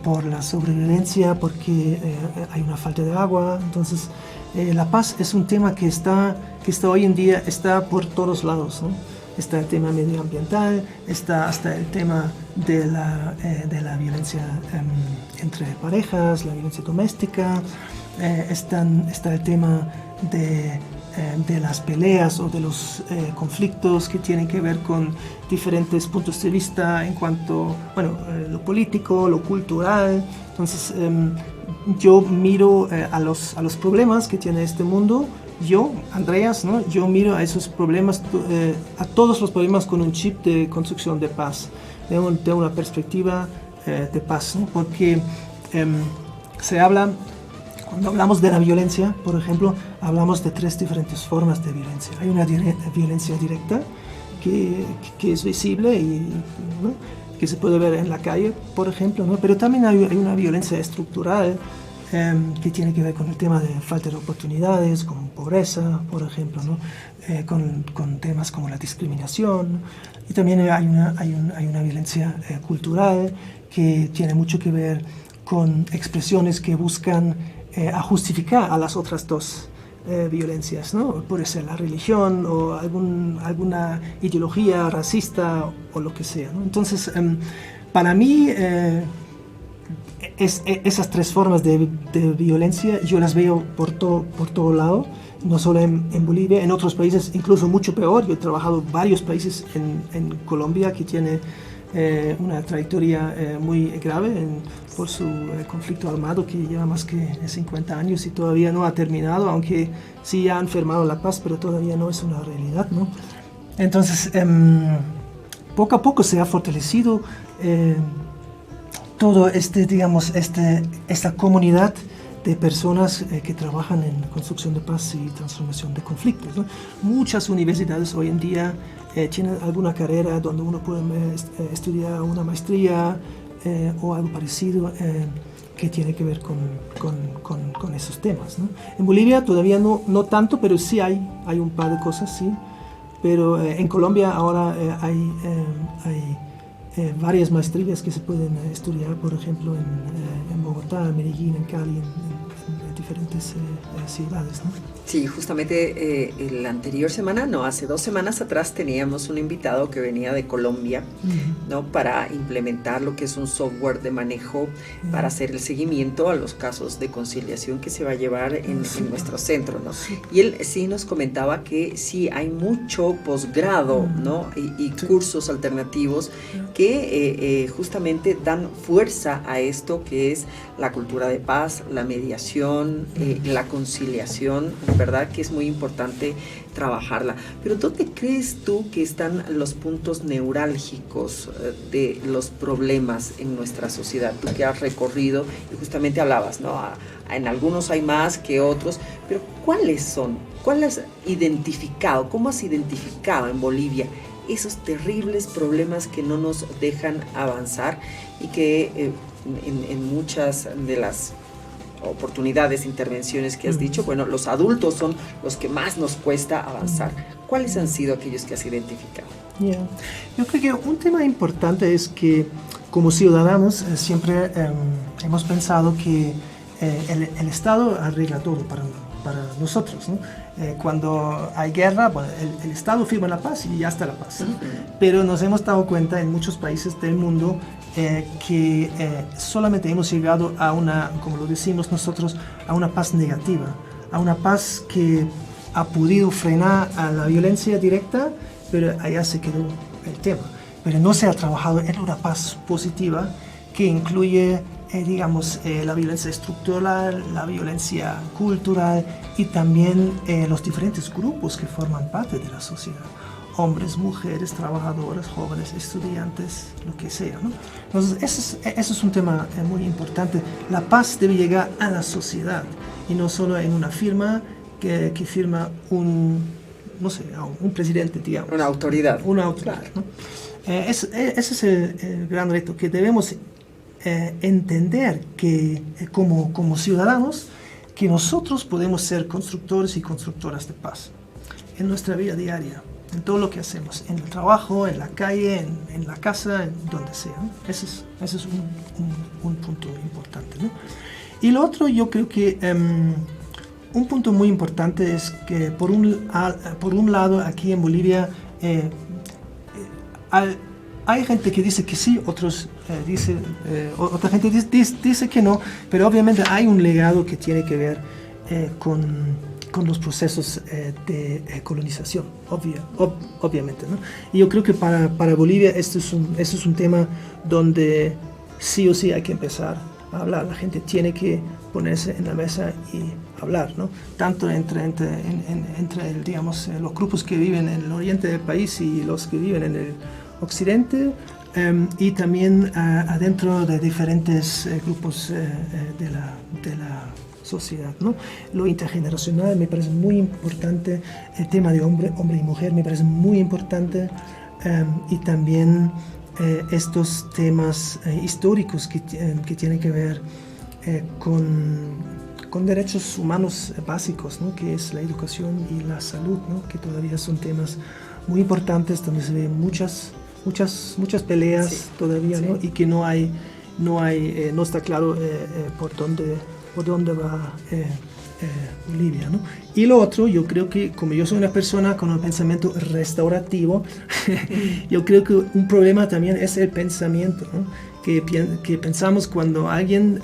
por la sobrevivencia porque hay una falta de agua. Entonces la paz es un tema que está hoy en día está por todos lados, ¿no? Está el tema medioambiental, está hasta el tema de la violencia entre parejas, la violencia doméstica, está el tema de las peleas o de los conflictos que tienen que ver con diferentes puntos de vista en cuanto, lo político, lo cultural. Entonces yo miro a los problemas que tiene este mundo. Yo, Andreas, ¿no? Yo miro a esos problemas, a todos los problemas con un chip de construcción de paz, de una perspectiva de paz, ¿no? Porque se habla, cuando hablamos de la violencia, por ejemplo, hablamos de 3 diferentes formas de violencia. Hay una violencia directa que es visible y, ¿no?, que se puede ver en la calle, por ejemplo, ¿no? Pero también hay una violencia estructural que tiene que ver con el tema de falta de oportunidades, con pobreza, por ejemplo, ¿no? Con temas como la discriminación. Y también hay una violencia cultural que tiene mucho que ver con expresiones que buscan a justificar a las otras 2 violencias, ¿no? Puede ser la religión o alguna ideología racista o lo que sea, ¿no? Entonces, para mí, esas tres formas de violencia yo las veo por todo lado, no solo en Bolivia, en otros países incluso mucho peor. Yo he trabajado en varios países en Colombia que tiene una trayectoria muy grave por su conflicto armado que lleva más que 50 años y todavía no ha terminado, aunque sí han firmado la paz, pero todavía no es una realidad, ¿no? Entonces, poco a poco se ha fortalecido todo esta comunidad de personas que trabajan en construcción de paz y transformación de conflictos, ¿no? Muchas universidades hoy en día tienen alguna carrera donde uno puede estudiar una maestría o algo parecido que tiene que ver con esos temas, ¿no? En Bolivia todavía no tanto, pero sí hay un par de cosas, sí. Pero en Colombia ahora hay varias maestrías que se pueden estudiar, por ejemplo, en Bogotá, en Medellín, en Cali, en diferentes ciudades, ¿no? Sí, justamente la anterior semana, hace 2 semanas atrás teníamos un invitado que venía de Colombia, ¿no? Para implementar lo que es un software de manejo para hacer el seguimiento a los casos de conciliación que se va a llevar en nuestro centro, ¿no? Y él sí nos comentaba que sí hay mucho posgrado, ¿no? Y cursos alternativos que justamente dan fuerza a esto que es la cultura de paz, la mediación, la conciliación, ¿verdad? Que es muy importante trabajarla. Pero ¿dónde crees tú que están los puntos neurálgicos de los problemas en nuestra sociedad? Tú que has recorrido y justamente hablabas, ¿no? En algunos hay más que otros, pero ¿cuáles son? ¿Cuál has identificado? ¿Cómo has identificado en Bolivia esos terribles problemas que no nos dejan avanzar y que en muchas de las oportunidades, intervenciones que has dicho, bueno, los adultos son los que más nos cuesta avanzar? ¿Cuáles han sido aquellos que has identificado? Yo creo que un tema importante es que como ciudadanos siempre hemos pensado que el Estado arregla todo para nosotros, ¿no? Cuando hay guerra, bueno, el Estado firma la paz y ya está la paz, ¿no? Pero nos hemos dado cuenta en muchos países del mundo que solamente hemos llegado a una, como lo decimos nosotros, a una paz negativa, a una paz que ha podido frenar a la violencia directa, pero allá se quedó el tema. Pero no se ha trabajado en una paz positiva que incluye la violencia estructural, la violencia cultural y también los diferentes grupos que forman parte de la sociedad. Hombres, mujeres, trabajadores, jóvenes, estudiantes, lo que sea, ¿no? Entonces, eso es un tema muy importante. La paz debe llegar a la sociedad y no solo en una firma que firma un presidente, digamos. Una autoridad. Una autoridad, ¿no? Ese es el gran reto, que debemos entender que como ciudadanos, que nosotros podemos ser constructores y constructoras de paz en nuestra vida diaria, en todo lo que hacemos, en el trabajo, en la calle, en la casa, en donde sea, ¿no? Ese es un punto importante, ¿no? Y lo otro, yo creo que un punto muy importante es que por un lado aquí en Bolivia hay gente que dice que sí, otra gente dice que no, pero obviamente hay un legado que tiene que ver con los procesos de colonización, obviamente, ¿no? Y yo creo que para Bolivia esto es un tema donde sí o sí hay que empezar a hablar. La gente tiene que ponerse en la mesa y hablar, ¿no? Tanto entre los grupos que viven en el oriente del país y los que viven en el occidente, y también adentro de diferentes grupos de la sociedad, ¿no? Lo intergeneracional me parece muy importante, el tema de hombre y mujer me parece muy importante, y también estos temas históricos que tienen que ver con derechos humanos básicos, ¿no? Que es la educación y la salud, ¿no? Que todavía son temas muy importantes, donde se ven muchas peleas todavía, ¿no? Y que no está claro por dónde va Bolivia, ¿no? Y lo otro, yo creo que como yo soy una persona con un pensamiento restaurativo, yo creo que un problema también es el pensamiento, ¿no? que pensamos cuando alguien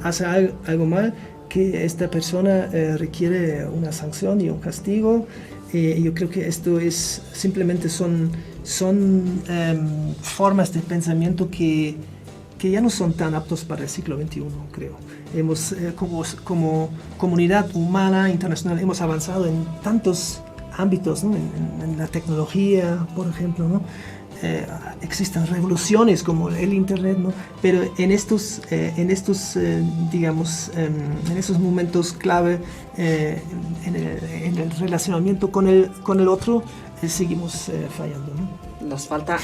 hace algo mal, que esta persona requiere una sanción y un castigo. Yo creo que esto es simplemente son formas de pensamiento que ya no son tan aptos para el siglo XXI, creo. Hemos, como comunidad humana internacional, hemos avanzado en tantos ámbitos, ¿no? En la tecnología, por ejemplo, ¿no? Existen revoluciones como el Internet, ¿no? Pero en estos momentos clave, en el relacionamiento con el otro, seguimos fallando, ¿no? Nos falta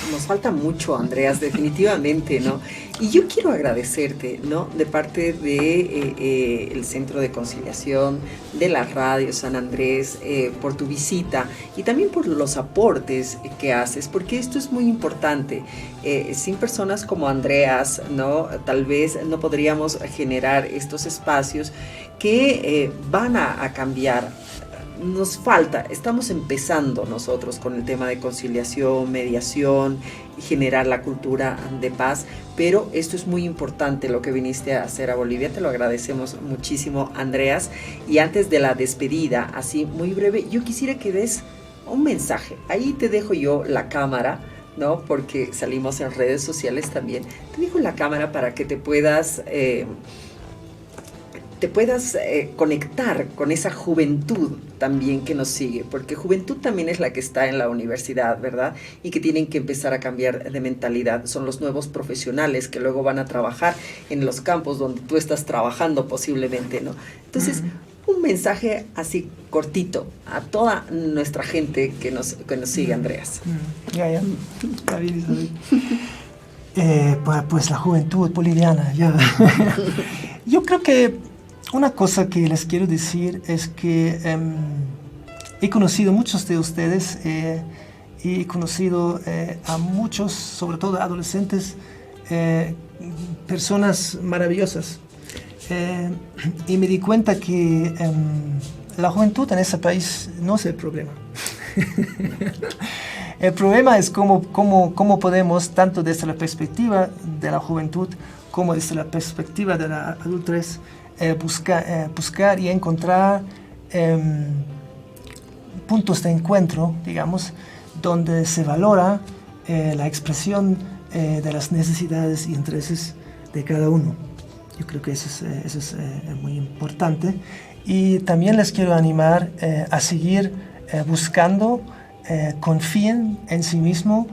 mucho, Andreas, definitivamente, ¿no? Y yo quiero agradecerte, ¿no? De parte de el Centro de Conciliación, de la Radio San Andrés, por tu visita y también por los aportes que haces, porque esto es muy importante. Sin personas como Andreas, ¿no? Tal vez no podríamos generar estos espacios que van a cambiar. Nos falta, estamos empezando nosotros con el tema de conciliación, mediación y generar la cultura de paz, pero esto es muy importante lo que viniste a hacer a Bolivia, te lo agradecemos muchísimo, Andreas. Y antes de la despedida, así muy breve, yo quisiera que des un mensaje, ahí te dejo yo la cámara, ¿no? Porque salimos en redes sociales también, te dejo la cámara para que te puedas conectar con esa juventud también que nos sigue, porque juventud también es la que está en la universidad, ¿verdad? Y que tienen que empezar a cambiar de mentalidad. Son los nuevos profesionales que luego van a trabajar en los campos donde tú estás trabajando posiblemente, ¿no? Entonces, un mensaje así cortito a toda nuestra gente que nos sigue, Andreas. Ya. Está bien, Isabel. Pues la juventud boliviana, ya. Yo creo que una cosa que les quiero decir es que he conocido muchos de ustedes, he conocido a muchos, sobre todo adolescentes, personas maravillosas. Y me di cuenta que la juventud en ese país no es el problema. El problema es cómo podemos, tanto desde la perspectiva de la juventud como desde la perspectiva de la adultez, buscar y encontrar puntos de encuentro, digamos, donde se valora la expresión de las necesidades y intereses de cada uno. Yo creo que eso es muy importante. Y también les quiero animar a seguir buscando, confíen en sí mismo,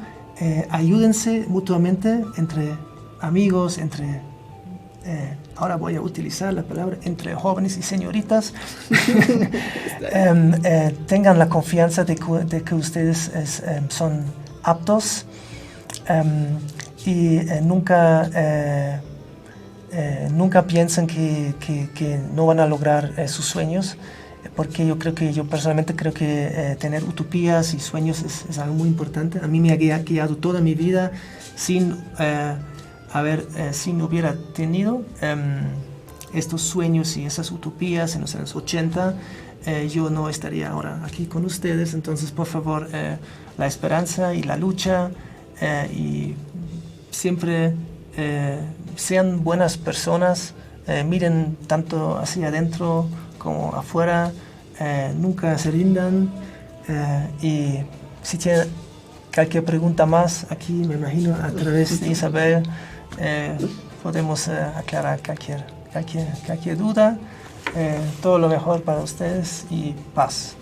ayúdense mutuamente entre amigos, ahora voy a utilizar la palabra entre jóvenes y señoritas. Tengan la confianza de que ustedes son aptos y nunca piensen que no van a lograr sus sueños, porque yo personalmente creo que tener utopías y sueños es algo muy importante. A mí me ha guiado toda mi vida si no hubiera tenido estos sueños y esas utopías en los años 80, yo no estaría ahora aquí con ustedes. Entonces, por favor, la esperanza y la lucha, y siempre sean buenas personas, miren tanto hacia adentro como afuera, nunca se rindan, y si tienen cualquier pregunta más, aquí me imagino a través de Isabel podemos aclarar cualquier duda. Todo lo mejor para ustedes y paz.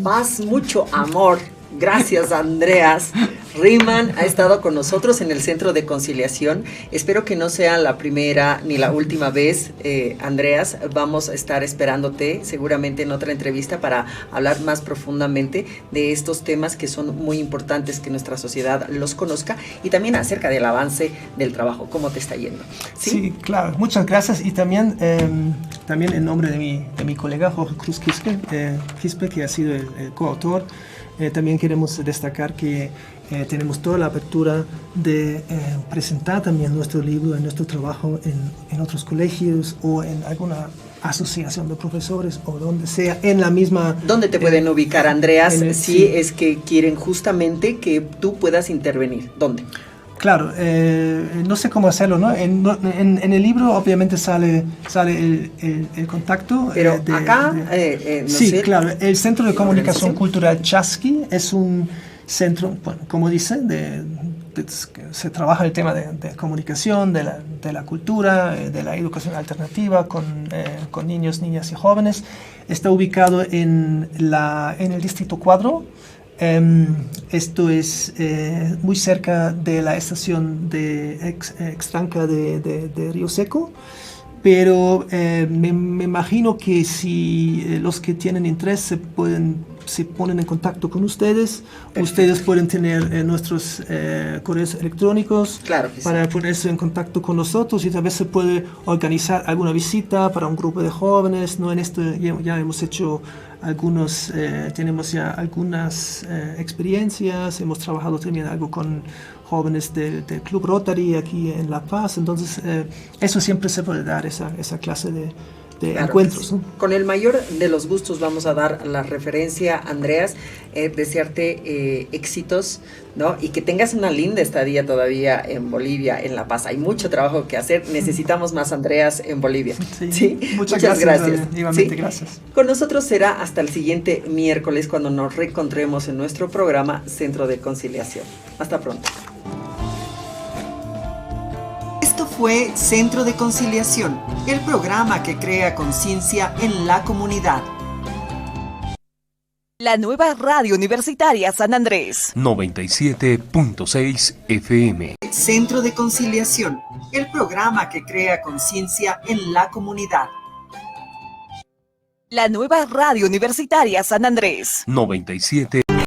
Paz, mucho amor. Gracias, Andreas. Riemann ha estado con nosotros en el Centro de Conciliación. Espero que no sea la primera ni la última vez, Andreas. Vamos a estar esperándote seguramente en otra entrevista para hablar más profundamente de estos temas que son muy importantes que nuestra sociedad los conozca, y también acerca del avance del trabajo. ¿Cómo te está yendo? Sí, claro. Muchas gracias. Y también en nombre de mi colega Jorge Cruz Quispe, que ha sido el coautor, también queremos destacar que tenemos toda la apertura de presentar también nuestro libro, nuestro trabajo en otros colegios o en alguna asociación de profesores o donde sea, en la misma... ¿Dónde te pueden ubicar, Andreas, si es que quieren justamente que tú puedas intervenir? ¿Dónde? Claro, no sé cómo hacerlo, ¿no? En el libro obviamente sale el contacto. Pero acá, no sí, sé, claro, el Centro de Comunicación Cultural Chasqui es un centro, bueno, como dice, se trabaja el tema de comunicación, de la cultura, de la educación alternativa con niños, niñas y jóvenes. Está ubicado en el Distrito Cuadro. Esto es muy cerca de la estación de Extranca de Río Seco, pero me imagino que si los que tienen interés se ponen en contacto con ustedes. Perfecto. Ustedes pueden tener nuestros correos electrónicos, claro, para ponerse en contacto con nosotros, y tal vez se puede organizar alguna visita para un grupo de jóvenes, ¿no? En esto ya hemos hecho tenemos ya algunas experiencias, hemos trabajado también algo con jóvenes del Club Rotary aquí en La Paz, entonces eso siempre se puede dar, esa clase de claro, encuentros, ¿no? Con el mayor de los gustos vamos a dar la referencia, Andreas, desearte éxitos, ¿no? Y que tengas una linda estadía todavía en Bolivia, en La Paz. Hay mucho trabajo que hacer, necesitamos más Andreas en Bolivia. Sí. Muchas gracias. Igualmente, sí. Gracias. Con nosotros será hasta el siguiente miércoles cuando nos reencontremos en nuestro programa Centro de Conciliación. Hasta pronto. Esto fue Centro de Conciliación, el programa que crea conciencia en la comunidad. La nueva radio universitaria San Andrés. 97.6 FM. Centro de Conciliación, el programa que crea conciencia en la comunidad. La nueva radio universitaria San Andrés. 97.